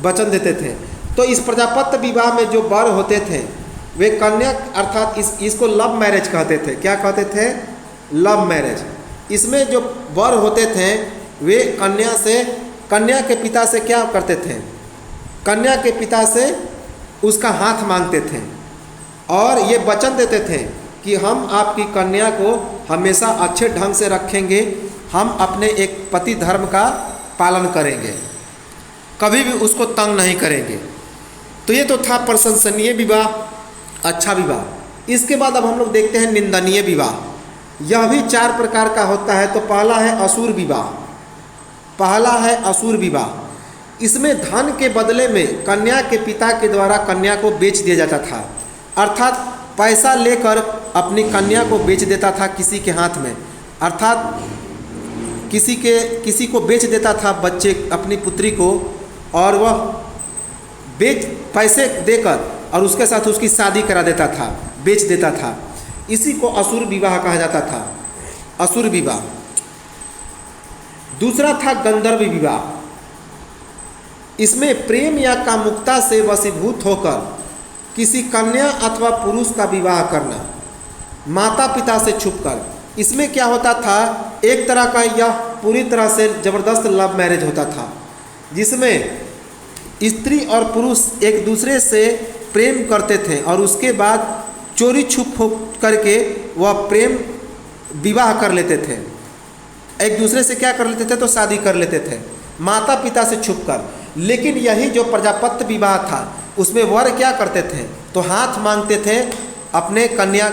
वचन देते थे। तो इस प्रजापत्य विवाह में जो वर होते थे वे कन्या, अर्थात इसको लव मैरिज कहते थे। क्या कहते थे? Love marriage. इसमें जो वर होते थे वे कन्या के पिता से क्या करते थे? कन्या के पिता से उसका हाथ मांगते थे और ये वचन देते थे कि हम आपकी कन्या को हमेशा अच्छे ढंग से रखेंगे, हम अपने एक पति धर्म का पालन करेंगे, कभी भी उसको तंग नहीं करेंगे। तो ये तो था प्रशंसनीय विवाह, अच्छा विवाह। इसके बाद अब हम लोग देखते हैं निंदनीय विवाह। यह भी 4 प्रकार का होता है। तो पहला है असुर विवाह। पहला है असुर विवाह। इसमें धन के बदले में कन्या के पिता के द्वारा कन्या को बेच दिया जाता था, अर्थात पैसा लेकर अपनी कन्या को बेच देता था किसी के हाथ में, अर्थात किसी को बेच देता था बच्चे अपनी पुत्री को, और वह पैसे देकर और उसके साथ उसकी शादी करा देता था, बेच देता था। इसी को असुर विवाह कहा जाता था, असुर विवाह। दूसरा था गंधर्व विवाह। इसमें प्रेम या कामुकता से वशीभूत होकर किसी कन्या अथवा पुरुष का विवाह करना, माता पिता से छुपकर। इसमें क्या होता था, एक तरह का यह पूरी तरह से ज़बरदस्त लव मैरिज होता था, जिसमें स्त्री और पुरुष एक दूसरे से प्रेम करते थे और उसके बाद चोरी छुप करके वह प्रेम विवाह कर लेते थे। एक दूसरे से क्या कर लेते थे, तो शादी कर लेते थे माता पिता से छुपकर। लेकिन यही जो प्रजापत्य विवाह था उसमें वर क्या करते थे, तो हाथ मांगते थे अपने कन्या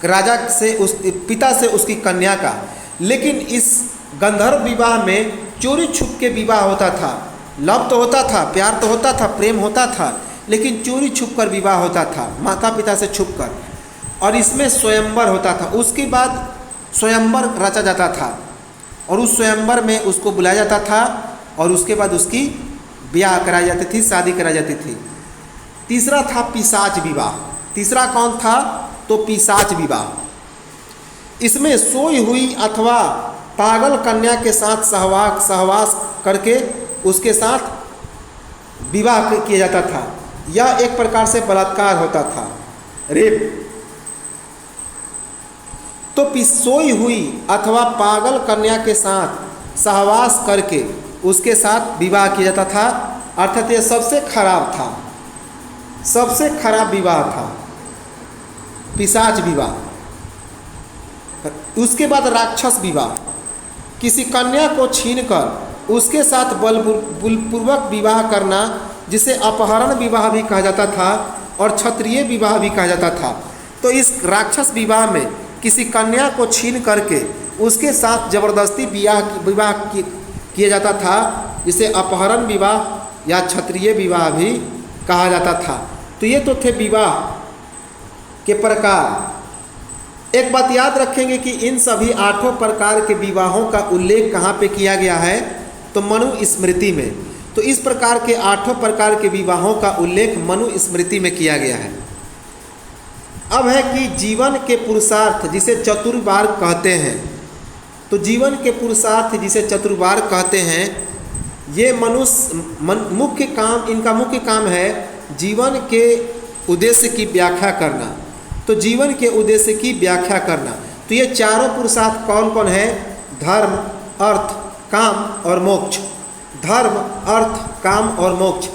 राजा से, उस पिता से उसकी कन्या का। लेकिन इस गंधर्व विवाह में चोरी छुप के विवाह होता था। लव तो होता था, प्यार तो होता था, प्रेम होता था, लेकिन चोरी छुप कर विवाह होता था माता पिता से छुप कर। और इसमें स्वयंवर होता था। उसके बाद स्वयंवर रचा जाता था और उस स्वयंवर में उसको बुलाया जाता था और उसके बाद उसकी ब्याह कराई जाती थी, शादी कराई जाती थी। तीसरा था पिशाच विवाह। तीसरा कौन था, तो पिशाच विवाह। इसमें सोई हुई अथवा पागल कन्या के साथ सहवास करके उसके साथ विवाह किया जाता था। यह एक प्रकार से बलात्कार होता था, रेप। तो सोई हुई अथवा पागल कन्या के साथ सहवास करके उसके साथ विवाह किया जाता था, अर्थात यह सबसे खराब था, सबसे खराब विवाह था पिशाच विवाह। उसके बाद राक्षस विवाह। किसी कन्या को छीनकर उसके साथ बलपूर्वक विवाह करना, जिसे अपहरण विवाह भी कहा जाता था, और क्षत्रिय विवाह भी कहा जाता था। तो इस राक्षस विवाह में किसी कन्या को छीन करके उसके साथ जबरदस्ती विवाह किया जाता था, जिसे अपहरण विवाह या क्षत्रिय विवाह भी कहा जाता था। तो ये तो थे विवाह के प्रकार। एक बात याद रखेंगे कि इन सभी 8 प्रकार के विवाहों का उल्लेख कहाँ पे किया गया है, तो मनु स्मृति में। तो इस प्रकार के 8 प्रकार के विवाहों का उल्लेख मनु स्मृति में किया गया है। अब है कि जीवन के पुरुषार्थ जिसे चतुर्वार कहते हैं, तो जीवन के पुरुषार्थ जिसे चतुर्वार कहते हैं, ये मुख्य काम, इनका मुख्य काम है जीवन के उद्देश्य की व्याख्या करना। तो जीवन के उद्देश्य की व्याख्या करना, तो ये चारों पुरुषार्थ कौन कौन है? धर्म, अर्थ, काम और मोक्ष। धर्म, अर्थ, काम और मोक्ष।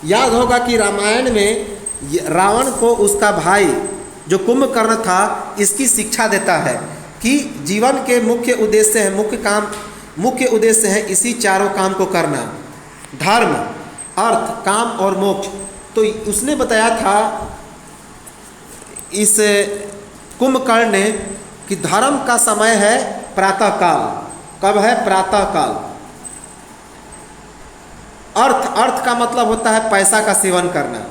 याद होगा कि रामायण में रावण को उसका भाई जो कुंभकर्ण था इसकी शिक्षा देता है कि जीवन के मुख्य उद्देश्य है, मुख्य उद्देश्य है इसी चारों काम को करना, धर्म, अर्थ, काम और मोक्ष। तो उसने बताया था इस कुंभकर्ण ने कि धर्म का समय है प्रातःकाल। कब है? प्रातःकाल। अर्थ का मतलब होता है पैसा का सेवन करना,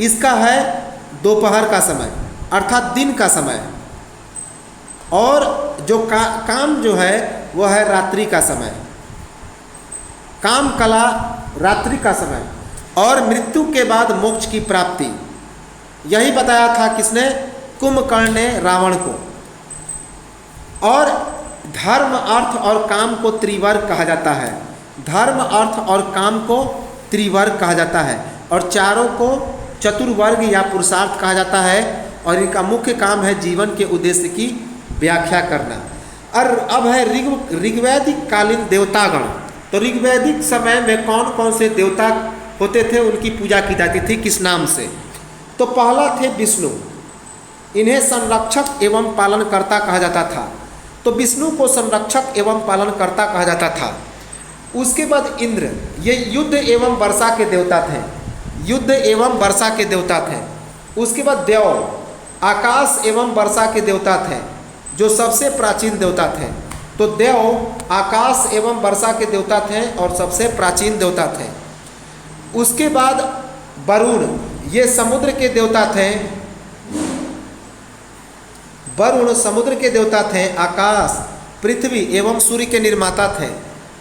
इसका है दोपहर का समय अर्थात दिन का समय। और जो काम जो है वह है रात्रि का समय, काम कला रात्रि का समय। और मृत्यु के बाद मोक्ष की प्राप्ति, यही बताया था किसने? कुंभकर्ण ने रावण को। और धर्म, अर्थ और काम को त्रिवर्ग कहा जाता है। धर्म, अर्थ और काम को त्रिवर्ग कहा जाता है और चारों को चतुर्वर्ग या पुरुषार्थ कहा जाता है। और इनका मुख्य काम है जीवन के उद्देश्य की व्याख्या करना। और अब है ऋग्वैदिक कालीन देवतागण। तो ऋग्वैदिक समय में कौन कौन से देवता होते थे, उनकी पूजा की जाती थी, किस नाम से? तो पहला थे विष्णु, इन्हें संरक्षक एवं पालनकर्ता कहा जाता था। तो विष्णु को संरक्षक एवं पालनकर्ता कहा जाता था। उसके बाद इंद्र, ये युद्ध एवं वर्षा के देवता थे, युद्ध एवं वर्षा के देवता थे। उसके बाद देव, आकाश एवं वर्षा के देवता थे, जो सबसे प्राचीन देवता थे। तो देव, आकाश एवं वर्षा के देवता थे और सबसे प्राचीन देवता थे। उसके बाद वरुण, ये समुद्र के देवता थे। वरुण समुद्र के देवता थे। आकाश, पृथ्वी एवं सूर्य के निर्माता थे।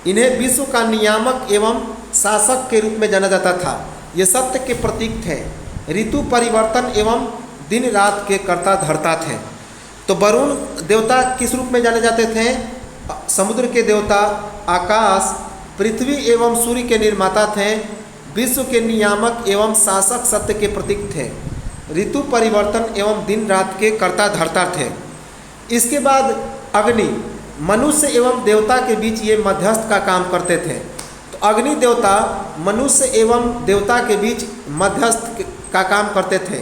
इन्हें विश्व का नियामक एवं शासक के रूप में जाना जाता था। ये सत्य के प्रतीक थे, ऋतु परिवर्तन एवं दिन रात के कर्ता धर्ता थे। तो वरुण देवता किस रूप में जाने जाते थे? समुद्र के देवता, आकाश, पृथ्वी एवं सूर्य के निर्माता थे, विश्व के नियामक एवं शासक सत्य के प्रतीक थे, ऋतु परिवर्तन एवं दिन रात के कर्ता धर्ता थे। इसके बाद अग्नि, मनुष्य एवं देवता के बीच ये मध्यस्थ का काम करते थे। तो अग्नि देवता मनुष्य एवं देवता के बीच मध्यस्थ का काम करते थे।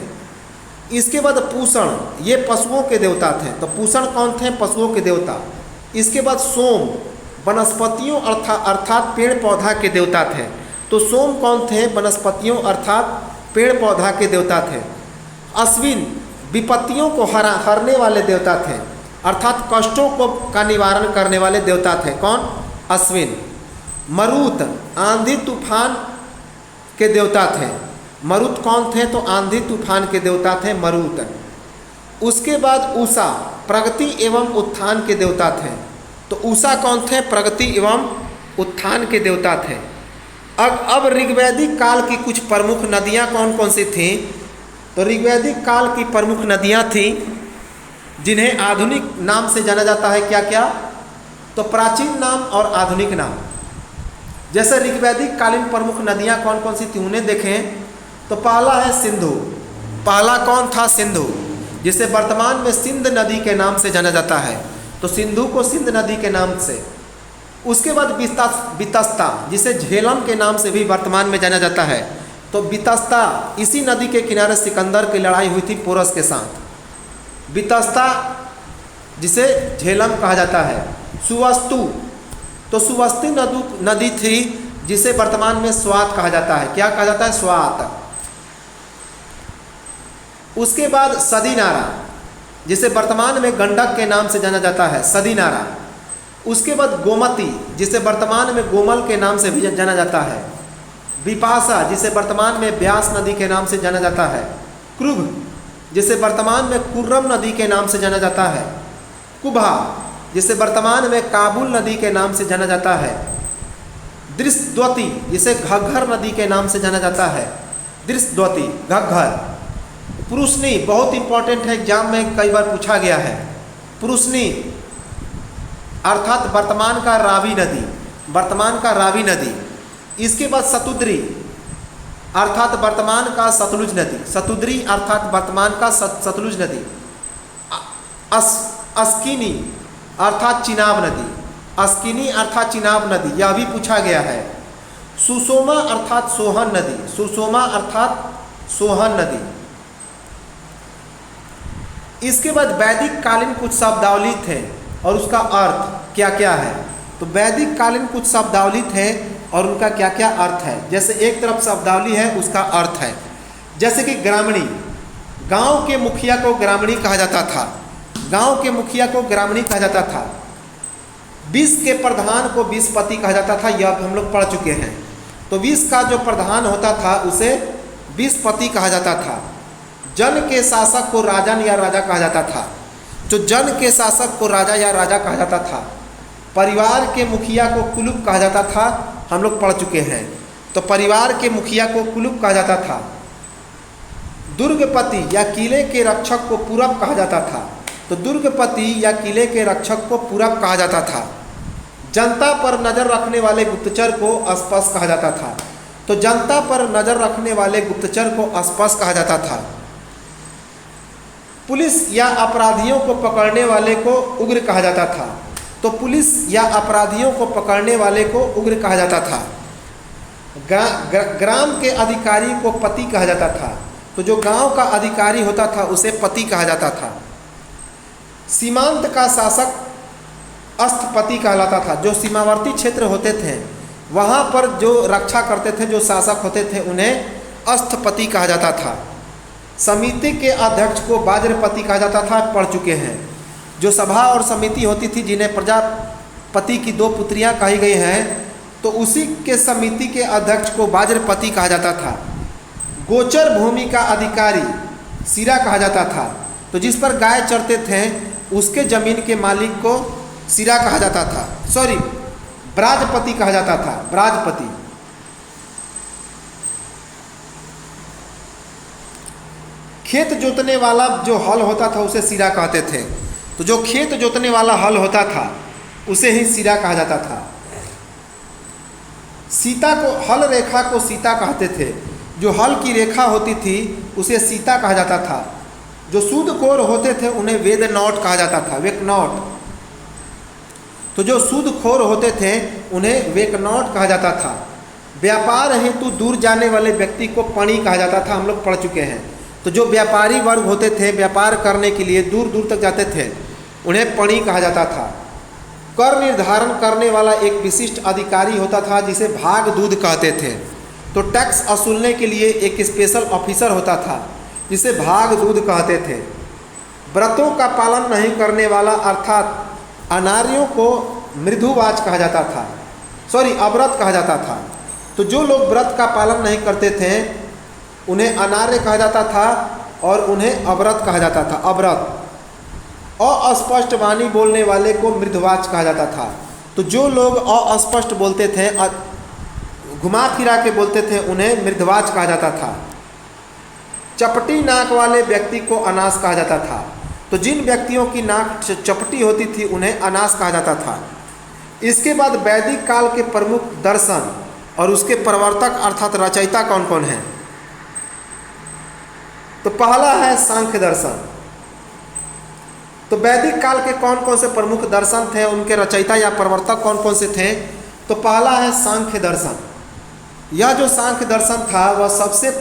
इसके बाद पूषण, ये पशुओं के देवता थे। तो पूषण कौन थे? पशुओं के देवता। इसके बाद सोम, वनस्पतियों अर्थात पेड़ पौधा के देवता थे। तो सोम कौन थे? वनस्पतियों अर्थात पेड़ पौधा के देवता थे। अश्विन, विपत्तियों को हरने वाले देवता थे अर्थात कष्टों का निवारण करने वाले देवता थे। कौन? अश्विन। मरुत, आंधी तूफान के देवता थे। मरुत कौन थे? तो आंधी तूफान के देवता थे मरुत। उसके बाद उषा, प्रगति एवं उत्थान के देवता थे। तो उषा कौन थे? प्रगति एवं उत्थान के देवता थे। अब ऋग्वैदिक काल की कुछ प्रमुख नदियाँ कौन कौन सी थीं? तो ऋग्वैदिक काल की प्रमुख नदियाँ थीं जिन्हें आधुनिक नाम से जाना जाता है। क्या क्या? तो प्राचीन नाम और आधुनिक नाम। जैसे ऋग्वैदिक कालीन प्रमुख नदियाँ कौन कौन सी थी उन्हें देखें। तो पहला है सिंधु। पहला कौन था? सिंधु, जिसे वर्तमान में सिंध नदी के नाम से जाना जाता है। तो सिंधु को सिंध नदी के नाम से। उसके बाद बितस्ता, जिसे झेलम के नाम से भी वर्तमान में जाना जाता है। तो बितस्ता, इसी नदी के किनारे सिकंदर की लड़ाई हुई थी पोरस के साथ। बितस्ता जिसे झेलम कहा जाता है। सुवस्तु, तो सुवस्ती नदी थी जिसे वर्तमान में स्वात कहा जाता है। क्या कहा जाता है? स्वात। उसके बाद सदी नारा, जिसे वर्तमान में गंडक के नाम से जाना जाता है, सदी नारा। उसके बाद गोमती, जिसे वर्तमान में गोमल के नाम से भी जाना जाता है। विपाशा, जिसे वर्तमान में ब्यास नदी के नाम से जाना जाता है। क्रुभ, जिसे वर्तमान में कुर्रम नदी के नाम से जाना जाता है। कुभा, जिसे वर्तमान में काबुल नदी के नाम से जाना जाता है। दृष्टद्वती, जिसे घग्घर नदी के नाम से जाना जाता है। दृष्टद्वती, घग्घर। पुरुषनी, बहुत इंपॉर्टेंट है, एग्जाम में कई बार पूछा गया है। पुरुषनी अर्थात वर्तमान का रावी नदी, वर्तमान का रावी नदी। इसके बाद सतुद्री अर्थात वर्तमान का सतलुज नदी, सतुद्री अर्थात वर्तमान का सतलुज नदी। अस्किनी अर्थात चिनाब नदी, अस्किनी अर्थात चिनाब नदी, यह भी पूछा गया है। सुषोमा अर्थात सोहन नदी, सुषोमा अर्थात सोहन नदी। इसके बाद वैदिक कालीन कुछ शब्दावली थे और उसका अर्थ क्या क्या है। तो वैदिक कालीन कुछ शब्दावली थे और उनका क्या क्या अर्थ है। जैसे एक तरफ शब्दावली है, उसका अर्थ है, जैसे कि ग्रामणी, गांव के मुखिया को ग्रामणी कहा जाता था, गांव के मुखिया को ग्रामणी कहा जाता था। विष के प्रधान को विषपति कहा जाता था, यह हम लोग पढ़ चुके हैं। तो विष का जो प्रधान होता था उसे विषपति कहा जाता था। जन के शासक को राजन या राजा कहा जाता था, जो जन के शासक को राजा या राजा कहा जाता था। परिवार के मुखिया को कुलुप कहा जाता था, हम लोग पढ़ चुके हैं। तो परिवार के मुखिया को कुलुप कहा जाता था। दुर्गपति या किले के रक्षक को पूरब कहा जाता था, तो दुर्गपति या किले के रक्षक को पूरब कहा जाता था। जनता पर नज़र रखने वाले गुप्तचर को अस्पष्ट कहा जाता था, तो जनता पर नज़र रखने वाले गुप्तचर को अस्पष्ट कहा जाता था। पुलिस या अपराधियों को पकड़ने वाले को उग्र कहा जाता था, तो पुलिस या अपराधियों को पकड़ने वाले को उग्र कहा जाता था। ग्राम के अधिकारी को पति कहा जाता था, तो जो गांव का अधिकारी होता था उसे पति कहा जाता था। सीमांत का शासक अस्थपति कहलाता था, जो सीमावर्ती क्षेत्र होते थे वहाँ पर जो रक्षा करते थे, जो शासक होते थे, उन्हें अस्थपति कहा जाता था। समिति के अध्यक्ष को वाज्रपति कहा जाता था, पढ़ चुके हैं। जो सभा और समिति होती थी, जिन्हें प्रजापति की 2 पुत्रियां कही गई हैं, तो उसी के समिति के अध्यक्ष को वाज्रपति कहा जाता था। गोचर भूमि का अधिकारी सिरा कहा जाता था, तो जिस पर गाय चरते थे उसके जमीन के मालिक को सिरा कहा जाता था, सॉरी ब्राजपति कहा जाता था, ब्राजपति। खेत जोतने वाला जो हल होता था उसे सिरा कहते थे, तो जो खेत जोतने वाला हल होता था उसे ही सिरा कहा जाता था। सीता को, हल रेखा को सीता कहते थे, जो हल की रेखा होती थी उसे सीता कहा जाता था। जो सूदखोर होते थे उन्हें वेदनौट कहा जाता था, वेकनौट। तो जो सूदखोर होते थे उन्हें वेकनौट कहा जाता था। व्यापार हेतु दूर जाने वाले व्यक्ति को पणी कहा जाता था, हम लोग पढ़ चुके हैं। तो जो व्यापारी वर्ग होते थे, व्यापार करने के लिए दूर दूर तक जाते थे, उन्हें पणी कहा जाता था। कर निर्धारण करने वाला एक विशिष्ट अधिकारी होता था जिसे भाग दूध कहते थे। तो टैक्स वसूलने के लिए एक स्पेशल ऑफिसर होता था जिसे भाग दूध कहते थे। व्रतों का पालन नहीं करने वाला अर्थात अनार्यों को मृदुवाच कहा जाता था, सॉरी अव्रत कहा जाता था। तो जो लोग व्रत का पालन नहीं करते थे उन्हें अनार्य कहा जाता था और उन्हें अव्रत कहा जाता था, अव्रत। अस्पष्ट वाणी बोलने वाले को मृदुवाच कहा जाता था। तो जो लोग अस्पष्ट बोलते थे, घुमा फिरा के बोलते थे, उन्हें मृदुवाच कहा जाता था। चपटी नाक वाले व्यक्ति को अनास कहा जाता था। तो जिन व्यक्तियों की नाक चपटी होती थी उन्हें अनास कहा जाता था। इसके बाद वैदिक काल के प्रमुख दर्शन और उसके प्रवर्तक अर्थात रचयिता कौन कौन हैं। तो पहला है सांख्य दर्शन। तो वैदिक काल के कौन कौन से प्रमुख दर्शन थे, उनके रचयिता या प्रवर्तक कौन कौन से थे। तो पहला है सांख्य दर्शन। यह जो सांख्य दर्शन था वह सबसे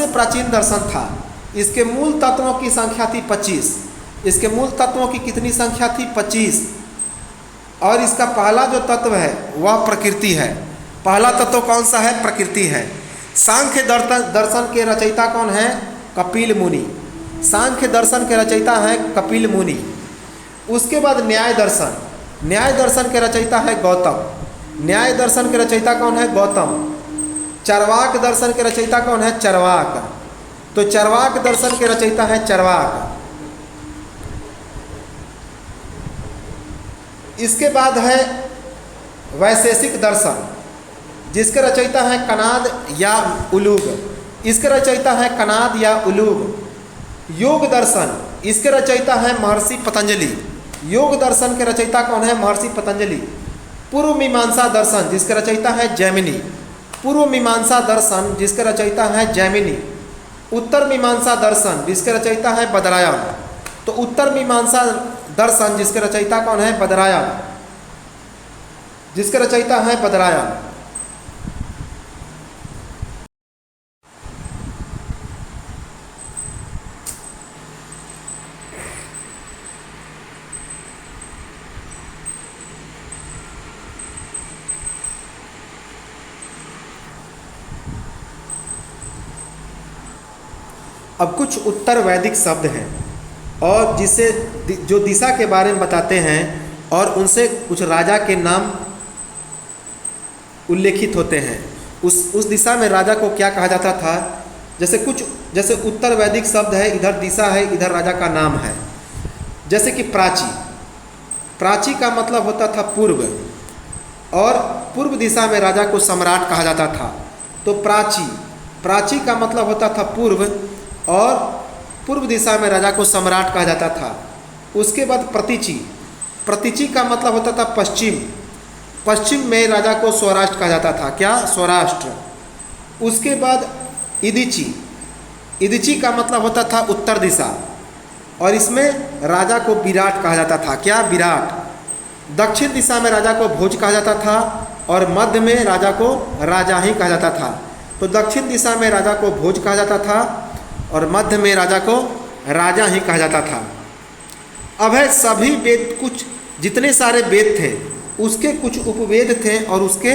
प्राचीन दर्शन था। इसके मूल तत्वों की संख्या थी 25। इसके मूल तत्वों की कितनी संख्या थी? 25। और इसका पहला जो तत्व है वह प्रकृति है। पहला तत्व कौन सा है? प्रकृति है। सांख्य दर्शन के रचयिता कौन है? कपिल मुनि। सांख्य दर्शन के रचयिता है कपिल मुनि। उसके बाद न्याय दर्शन, न्याय दर्शन के रचयिता है गौतम। न्याय दर्शन के रचयिता कौन है? गौतम। चरवाक दर्शन के रचयिता कौन है? चरवाक। तो चरवाक दर्शन के रचयिता है चरवाक। इसके बाद है वैशेषिक दर्शन, जिसके रचयिता है कनाद या उलूग। इसके रचयिता है कनाद या उलूग। योग दर्शन, इसके रचयिता है महर्षि पतंजलि। योग दर्शन के रचयिता कौन है? महर्षि पतंजलि। पूर्व मीमांसा दर्शन, जिसके रचयिता है जैमिनी। पूर्व मीमांसा दर्शन जिसके रचयिता है जैमिनी। उत्तर मीमांसा दर्शन जिसके रचयिता है बदरायण। तो उत्तर मीमांसा दर्शन जिसके रचयिता कौन है? बदरायण। जिसके रचयिता है बदरायण। अब कुछ उत्तर वैदिक शब्द हैं और जिससे जो दिशा के बारे में बताते हैं और उनसे कुछ राजा के नाम उल्लेखित होते हैं। उस दिशा में राजा को क्या कहा जाता था? जैसे उत्तर वैदिक शब्द है, इधर दिशा है, इधर राजा का नाम है। जैसे कि प्राची, प्राची का मतलब होता था पूर्व, और पूर्व दिशा में राजा को सम्राट कहा जाता था। तो प्राची, प्राची का मतलब होता था पूर्व, और पूर्व दिशा में राजा को सम्राट कहा जाता था। उसके बाद प्रतीची, प्रतीची का मतलब होता था पश्चिम, पश्चिम में राजा को स्वराष्ट्र कहा जाता था। क्या? स्वराष्ट्र। उसके बाद इदिची, इदिची का मतलब होता था उत्तर दिशा, और इसमें राजा को विराट कहा जाता था। क्या? विराट। दक्षिण दिशा में राजा को भोज कहा जाता था, और मध्य में राजा को राजा ही कहा जाता था। तो दक्षिण दिशा में राजा को भोज कहा जाता था, और मध्य में राजा को राजा ही कहा जाता था। अब है सभी वेद, कुछ जितने सारे वेद थे उसके कुछ उपवेद थे और उसके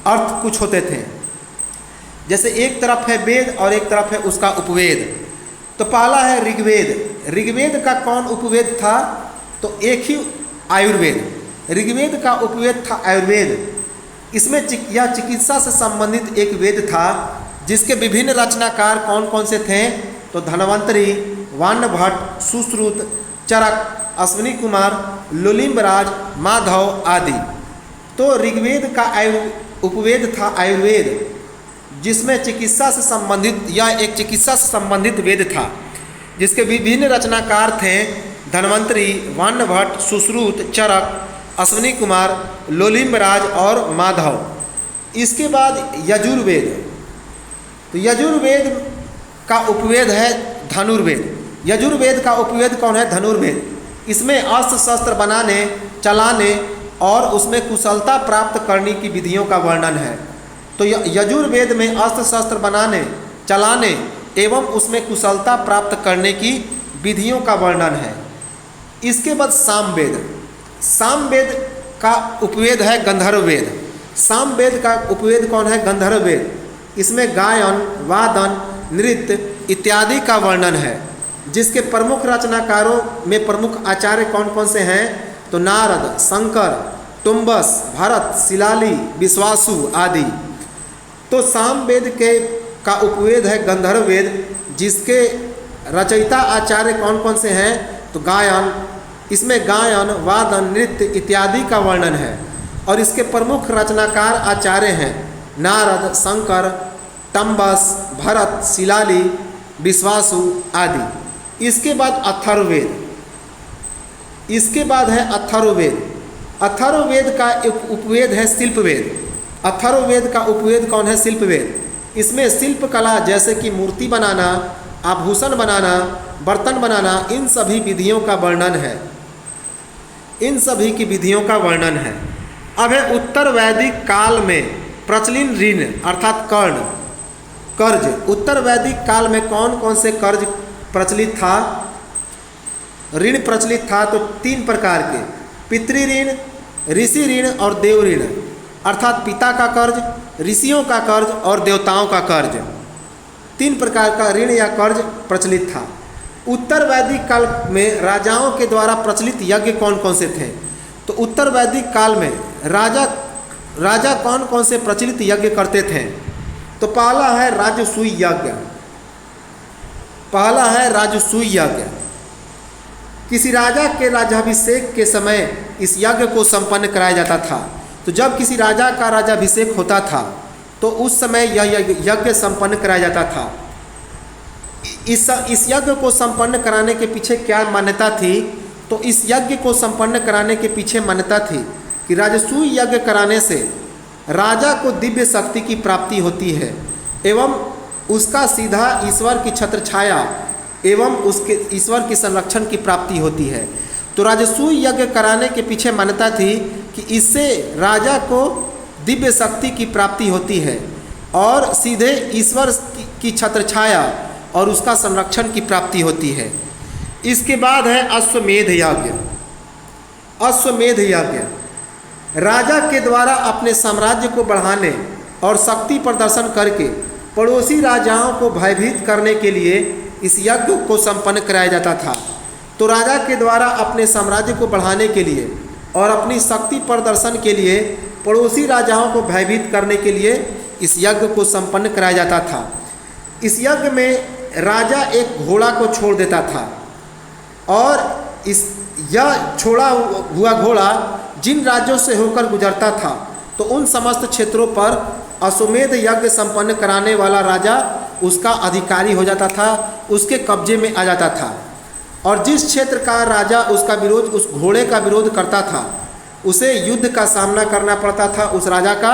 अर्थ कुछ होते थे। जैसे एक तरफ है वेद और एक तरफ है उसका उपवेद। तो पहला है ऋग्वेद। ऋग्वेद का कौन उपवेद था? तो एक ही आयुर्वेद। ऋग्वेद का उपवेद था आयुर्वेद। इसमें यह चिकित्सा से संबंधित एक वेद था, जिसके विभिन्न रचनाकार कौन कौन से थे? तो धन्वंतरि, वाण्यभट्ट, सुश्रुत, चरक, अश्विनी कुमार, लोलिम्बराज, माधव आदि। तो ऋग्वेद का उपवेद था आयुर्वेद, जिसमें चिकित्सा से संबंधित, यह एक चिकित्सा से संबंधित वेद था, जिसके विभिन्न रचनाकार थे धन्वंतरि, वाण्यभट्ट, सुश्रुत, चरक, अश्विनी कुमार, लोलिम्बराज और माधव। इसके बाद यजुर्वेद। तो यजुर्वेद का उपवेद है धनुर्वेद। यजुर्वेद का उपवेद कौन है? धनुर्वेद। इसमें अस्त्र शस्त्र बनाने, चलाने और उसमें कुशलता प्राप्त करने की विधियों का वर्णन है। तो यजुर्वेद में अस्त्र शस्त्र बनाने, चलाने एवं उसमें कुशलता प्राप्त करने की विधियों का वर्णन है। इसके बाद सामवेद। सामवेद का उपवेद है गंधर्ववेद। सामवेद का उपवेद कौन है? गंधर्ववेद। इसमें गायन, वादन, नृत्य इत्यादि का वर्णन है, जिसके प्रमुख रचनाकारों में प्रमुख आचार्य कौन कौन से हैं? तो नारद, शंकर, तुम्बस, भरत, शिलाली, विश्वासु आदि। तो सामवेद का उपवेद है गंधर्ववेद, जिसके रचयिता आचार्य कौन कौन से हैं? तो गायन, इसमें गायन, वादन, नृत्य इत्यादि का वर्णन है, और इसके प्रमुख रचनाकार आचार्य हैं नारद, शंकर, तम्बस, भरत, शिलाली, विश्वासु आदि। इसके बाद अथर्ववेद। इसके बाद है अथर्ववेद। अथर्ववेद का एक उपवेद है शिल्पवेद। अथर्ववेद का उपवेद कौन है? शिल्पवेद। इसमें शिल्प कला जैसे कि मूर्ति बनाना, आभूषण बनाना, बर्तन बनाना, इन सभी विधियों का वर्णन है। इन सभी की विधियों का वर्णन है। अब है उत्तर वैदिक काल में प्रचलित ऋण अर्थात कर्ज। उत्तर वैदिक काल में कौन कौन से कर्ज प्रचलित था? ऋण प्रचलित था तो 3 प्रकार के, पितृ ऋण, ऋषि ऋण और देव ऋण। अर्थात पिता का कर्ज, ऋषियों का कर्ज और देवताओं का कर्ज, 3 प्रकार का ऋण या कर्ज प्रचलित था। उत्तर वैदिक काल में राजाओं के द्वारा प्रचलित यज्ञ कौन कौन से थे? तो उत्तर वैदिक काल में राजा कौन कौन से प्रचलित यज्ञ करते थे? तो पहला है राजसूय यज्ञ। पहला है राजसूय यज्ञ। किसी राजा के राज्याभिषेक के समय इस यज्ञ को संपन्न कराया जाता था। तो जब किसी राजा का राज्याभिषेक होता था तो उस समय यह यज्ञ संपन्न कराया जाता था। इस यज्ञ को संपन्न कराने के पीछे क्या मान्यता थी? तो इस यज्ञ को संपन्न कराने के पीछे मान्यता थी कि राजसूय यज्ञ कराने से राजा को दिव्य शक्ति की प्राप्ति होती है एवं उसका सीधा ईश्वर की छत्र छाया एवं उसके ईश्वर की संरक्षण की प्राप्ति होती है। तो राजसूय यज्ञ कराने के पीछे मान्यता थी कि इससे राजा को दिव्य शक्ति की प्राप्ति होती है और सीधे ईश्वर की छत्र छाया और उसका संरक्षण की प्राप्ति होती है। इसके बाद है अश्वमेध यज्ञ। अश्वमेध यज्ञ राजा के द्वारा अपने साम्राज्य को बढ़ाने और शक्ति प्रदर्शन करके पड़ोसी राजाओं को भयभीत करने के लिए इस यज्ञ को संपन्न कराया जाता था। तो राजा के द्वारा अपने साम्राज्य को बढ़ाने के लिए और अपनी शक्ति प्रदर्शन के लिए पड़ोसी राजाओं को भयभीत करने के लिए इस यज्ञ को संपन्न कराया जाता था। इस यज्ञ में राजा एक घोड़ा को छोड़ देता था और यह छोड़ा हुआ घोड़ा जिन राज्यों से होकर गुजरता था तो उन समस्त क्षेत्रों पर अश्वमेध यज्ञ संपन्न कराने वाला राजा उसका अधिकारी हो जाता था, उसके कब्जे में आ जाता था। और जिस क्षेत्र का राजा उस घोड़े का विरोध करता था उसे युद्ध का सामना करना पड़ता था उस राजा का,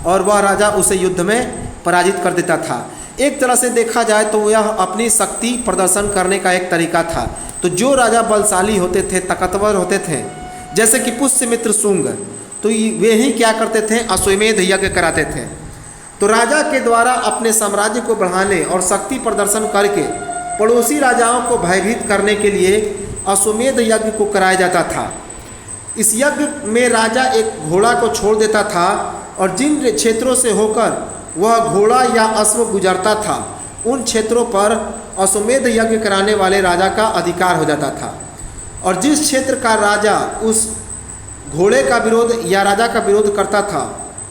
और वह राजा उसे युद्ध में पराजित कर देता था। एक तरह से देखा जाए तो यह अपनी शक्ति प्रदर्शन करने का एक तरीका था। तो जो राजा बलशाली होते थे, ताकतवर होते थे, जैसे कि पुष्यमित्र शुंग, तो वे ही क्या करते थे? अश्वमेध यज्ञ कराते थे। तो राजा के द्वारा अपने साम्राज्य को बढ़ाने और शक्ति प्रदर्शन करके पड़ोसी राजाओं को भयभीत करने के लिए अश्वमेध यज्ञ को कराया जाता था। इस यज्ञ में राजा एक घोड़ा को छोड़ देता था और जिन क्षेत्रों से होकर वह घोड़ा या अश्व गुजरता था उन क्षेत्रों पर अश्वमेध यज्ञ कराने वाले राजा का अधिकार हो जाता था। और जिस क्षेत्र का राजा उस घोड़े का विरोध या राजा का विरोध करता था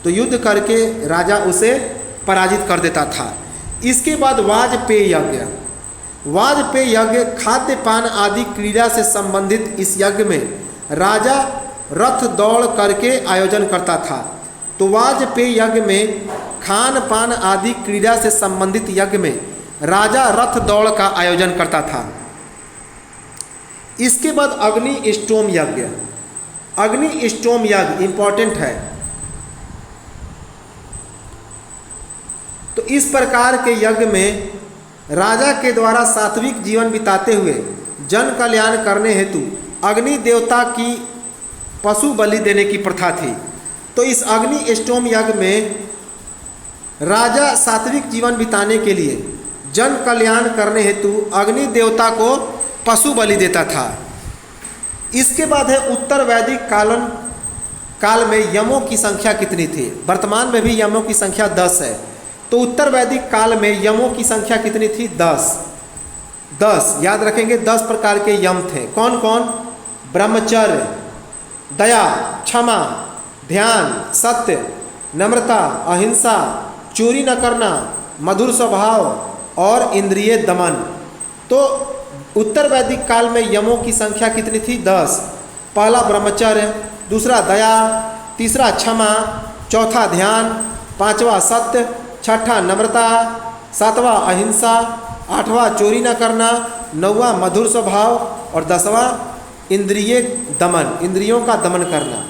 तो युद्ध करके राजा उसे पराजित कर देता था। इसके बाद वाजपेय यज्ञ। वाजपेय यज्ञ खाद्य पान आदि क्रीड़ा से संबंधित इस यज्ञ में राजा रथ दौड़ करके आयोजन करता था। तो वाजपेय यज्ञ में खान पान आदि क्रीड़ा से संबंधित यज्ञ में राजा रथ दौड़ का आयोजन करता था। इसके बाद अग्नि स्टोम यज्ञ। अग्नि स्टोम यज्ञ इंपॉर्टेंट है। तो इस प्रकार के यज्ञ में राजा के द्वारा सात्विक जीवन बिताते हुए जन कल्याण करने हेतु अग्नि देवता की पशु बलि देने की प्रथा थी। तो इस अग्नि स्टोम यज्ञ में राजा सात्विक जीवन बिताने के लिए जन कल्याण करने हेतु अग्नि देवता को पशु बलि देता था। इसके बाद है उत्तर वैदिक काल में यमों की संख्या कितनी थी? वर्तमान में भी यमों की संख्या 10 है। तो उत्तर वैदिक काल में यमों की संख्या कितनी थी? 10 याद रखेंगे। 10 प्रकार के यम थे। कौन कौन? ब्रह्मचर्य, दया, क्षमा, ध्यान, सत्य, नम्रता, अहिंसा, चोरी न करना, मधुर स्वभाव और इंद्रिय दमन। तो उत्तर वैदिक काल में यमों की संख्या कितनी थी? 10। पहला ब्रह्मचर्य, दूसरा दया, तीसरा क्षमा, चौथा ध्यान, पांचवा सत्य, छठा नम्रता, सातवां अहिंसा, आठवां चोरी न करना, नौवां मधुर स्वभाव और 10वां इंद्रिय दमन, इंद्रियों का दमन करना।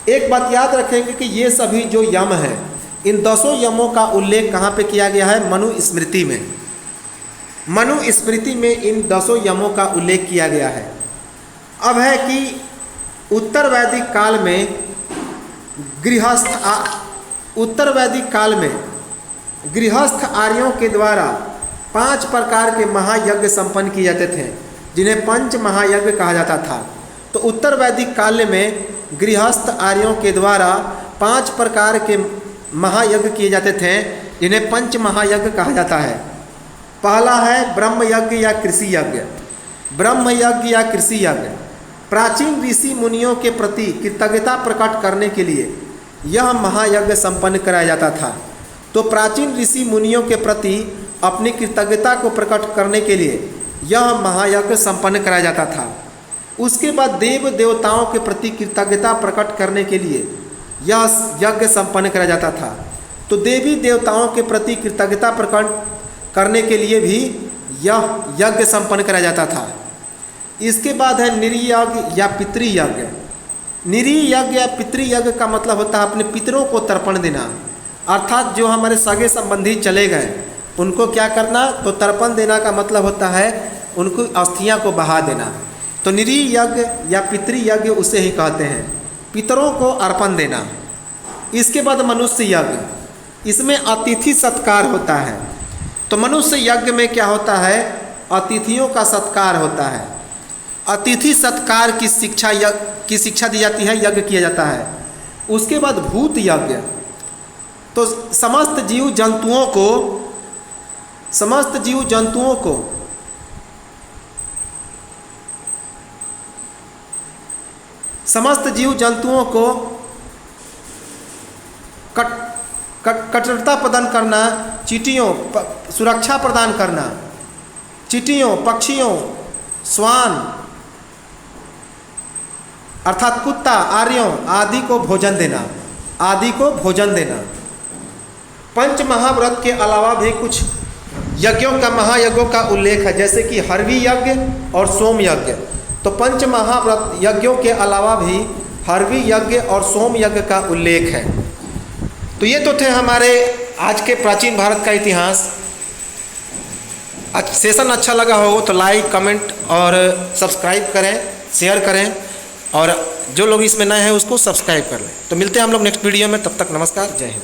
एक बात याद रखेंगे कि ये सभी जो यम हैं, इन 10 यमों का उल्लेख कहाँ पे किया गया है? मनु स्मृति में। मनु स्मृति में इन 10 यमों का उल्लेख किया गया है। अब है कि उत्तर वैदिक काल में गृहस्थ आर्यों के द्वारा 5 प्रकार के महायज्ञ संपन्न किए जाते थे, जिन्हें पंच महायज्ञ कहा जाता था। तो उत्तर वैदिक काल में गृहस्थ आर्यों के द्वारा 5 प्रकार के महायज्ञ किए जाते थे, इन्हें पंच महायज्ञ कहा जाता है। पहला है ब्रह्म यज्ञ या कृषि यज्ञ। ब्रह्म यज्ञ या कृषि यज्ञ प्राचीन ऋषि मुनियों के प्रति कृतज्ञता प्रकट करने के लिए यह महायज्ञ संपन्न कराया जाता था। तो प्राचीन ऋषि मुनियों के प्रति अपनी कृतज्ञता को प्रकट करने के लिए यह महायज्ञ संपन्न कराया जाता था। उसके बाद देव देवताओं के प्रति कृतज्ञता प्रकट करने के लिए यह यज्ञ संपन्न कराया जाता था। तो देवी देवताओं के प्रति कृतज्ञता प्रकट करने के लिए भी यह यज्ञ संपन्न कराया जाता था। इसके बाद है निर्यज्ञ या पितृयज्ञ। निर्यज्ञ या पितृयज्ञ का मतलब होता है अपने पितरों को तर्पण देना, अर्थात जो हमारे सगे संबंधी चले गए उनको क्या करना, तो तर्पण देना का मतलब होता है उनको अस्थियां को बहा देना। तो निर्यज्ञ या पितृयज्ञ उसे ही कहते हैं, पितरों को अर्पण देना। इसके बाद मनुष्य यज्ञ, इसमें अतिथि सत्कार होता है। तो मनुष्य यज्ञ में क्या होता है, अतिथियों का सत्कार होता है। अतिथि सत्कार की शिक्षा दी जाती है, यज्ञ किया जाता है। उसके बाद भूत यज्ञ, तो समस्त जीव जंतुओं को कठोरता प्रदान करना, चींटियों सुरक्षा प्रदान करना, चींटियों, पक्षियों, श्वान अर्थात कुत्ता, आर्यों आदि को भोजन देना। पंच महाव्रत के अलावा भी कुछ महायज्ञों का उल्लेख है, जैसे कि हरवी यज्ञ और सोम यज्ञ। तो पंच महाव्रत यज्ञों के अलावा भी हरवी यज्ञ और सोम यज्ञ का उल्लेख है। तो ये तो थे हमारे आज के प्राचीन भारत का इतिहास। सेशन अच्छा लगा हो तो लाइक, कमेंट और सब्सक्राइब करें, शेयर करें, और जो लोग इसमें नए हैं उसको सब्सक्राइब कर लें। तो मिलते हैं हम लोग नेक्स्ट वीडियो में, तब तक नमस्कार, जय हिंद।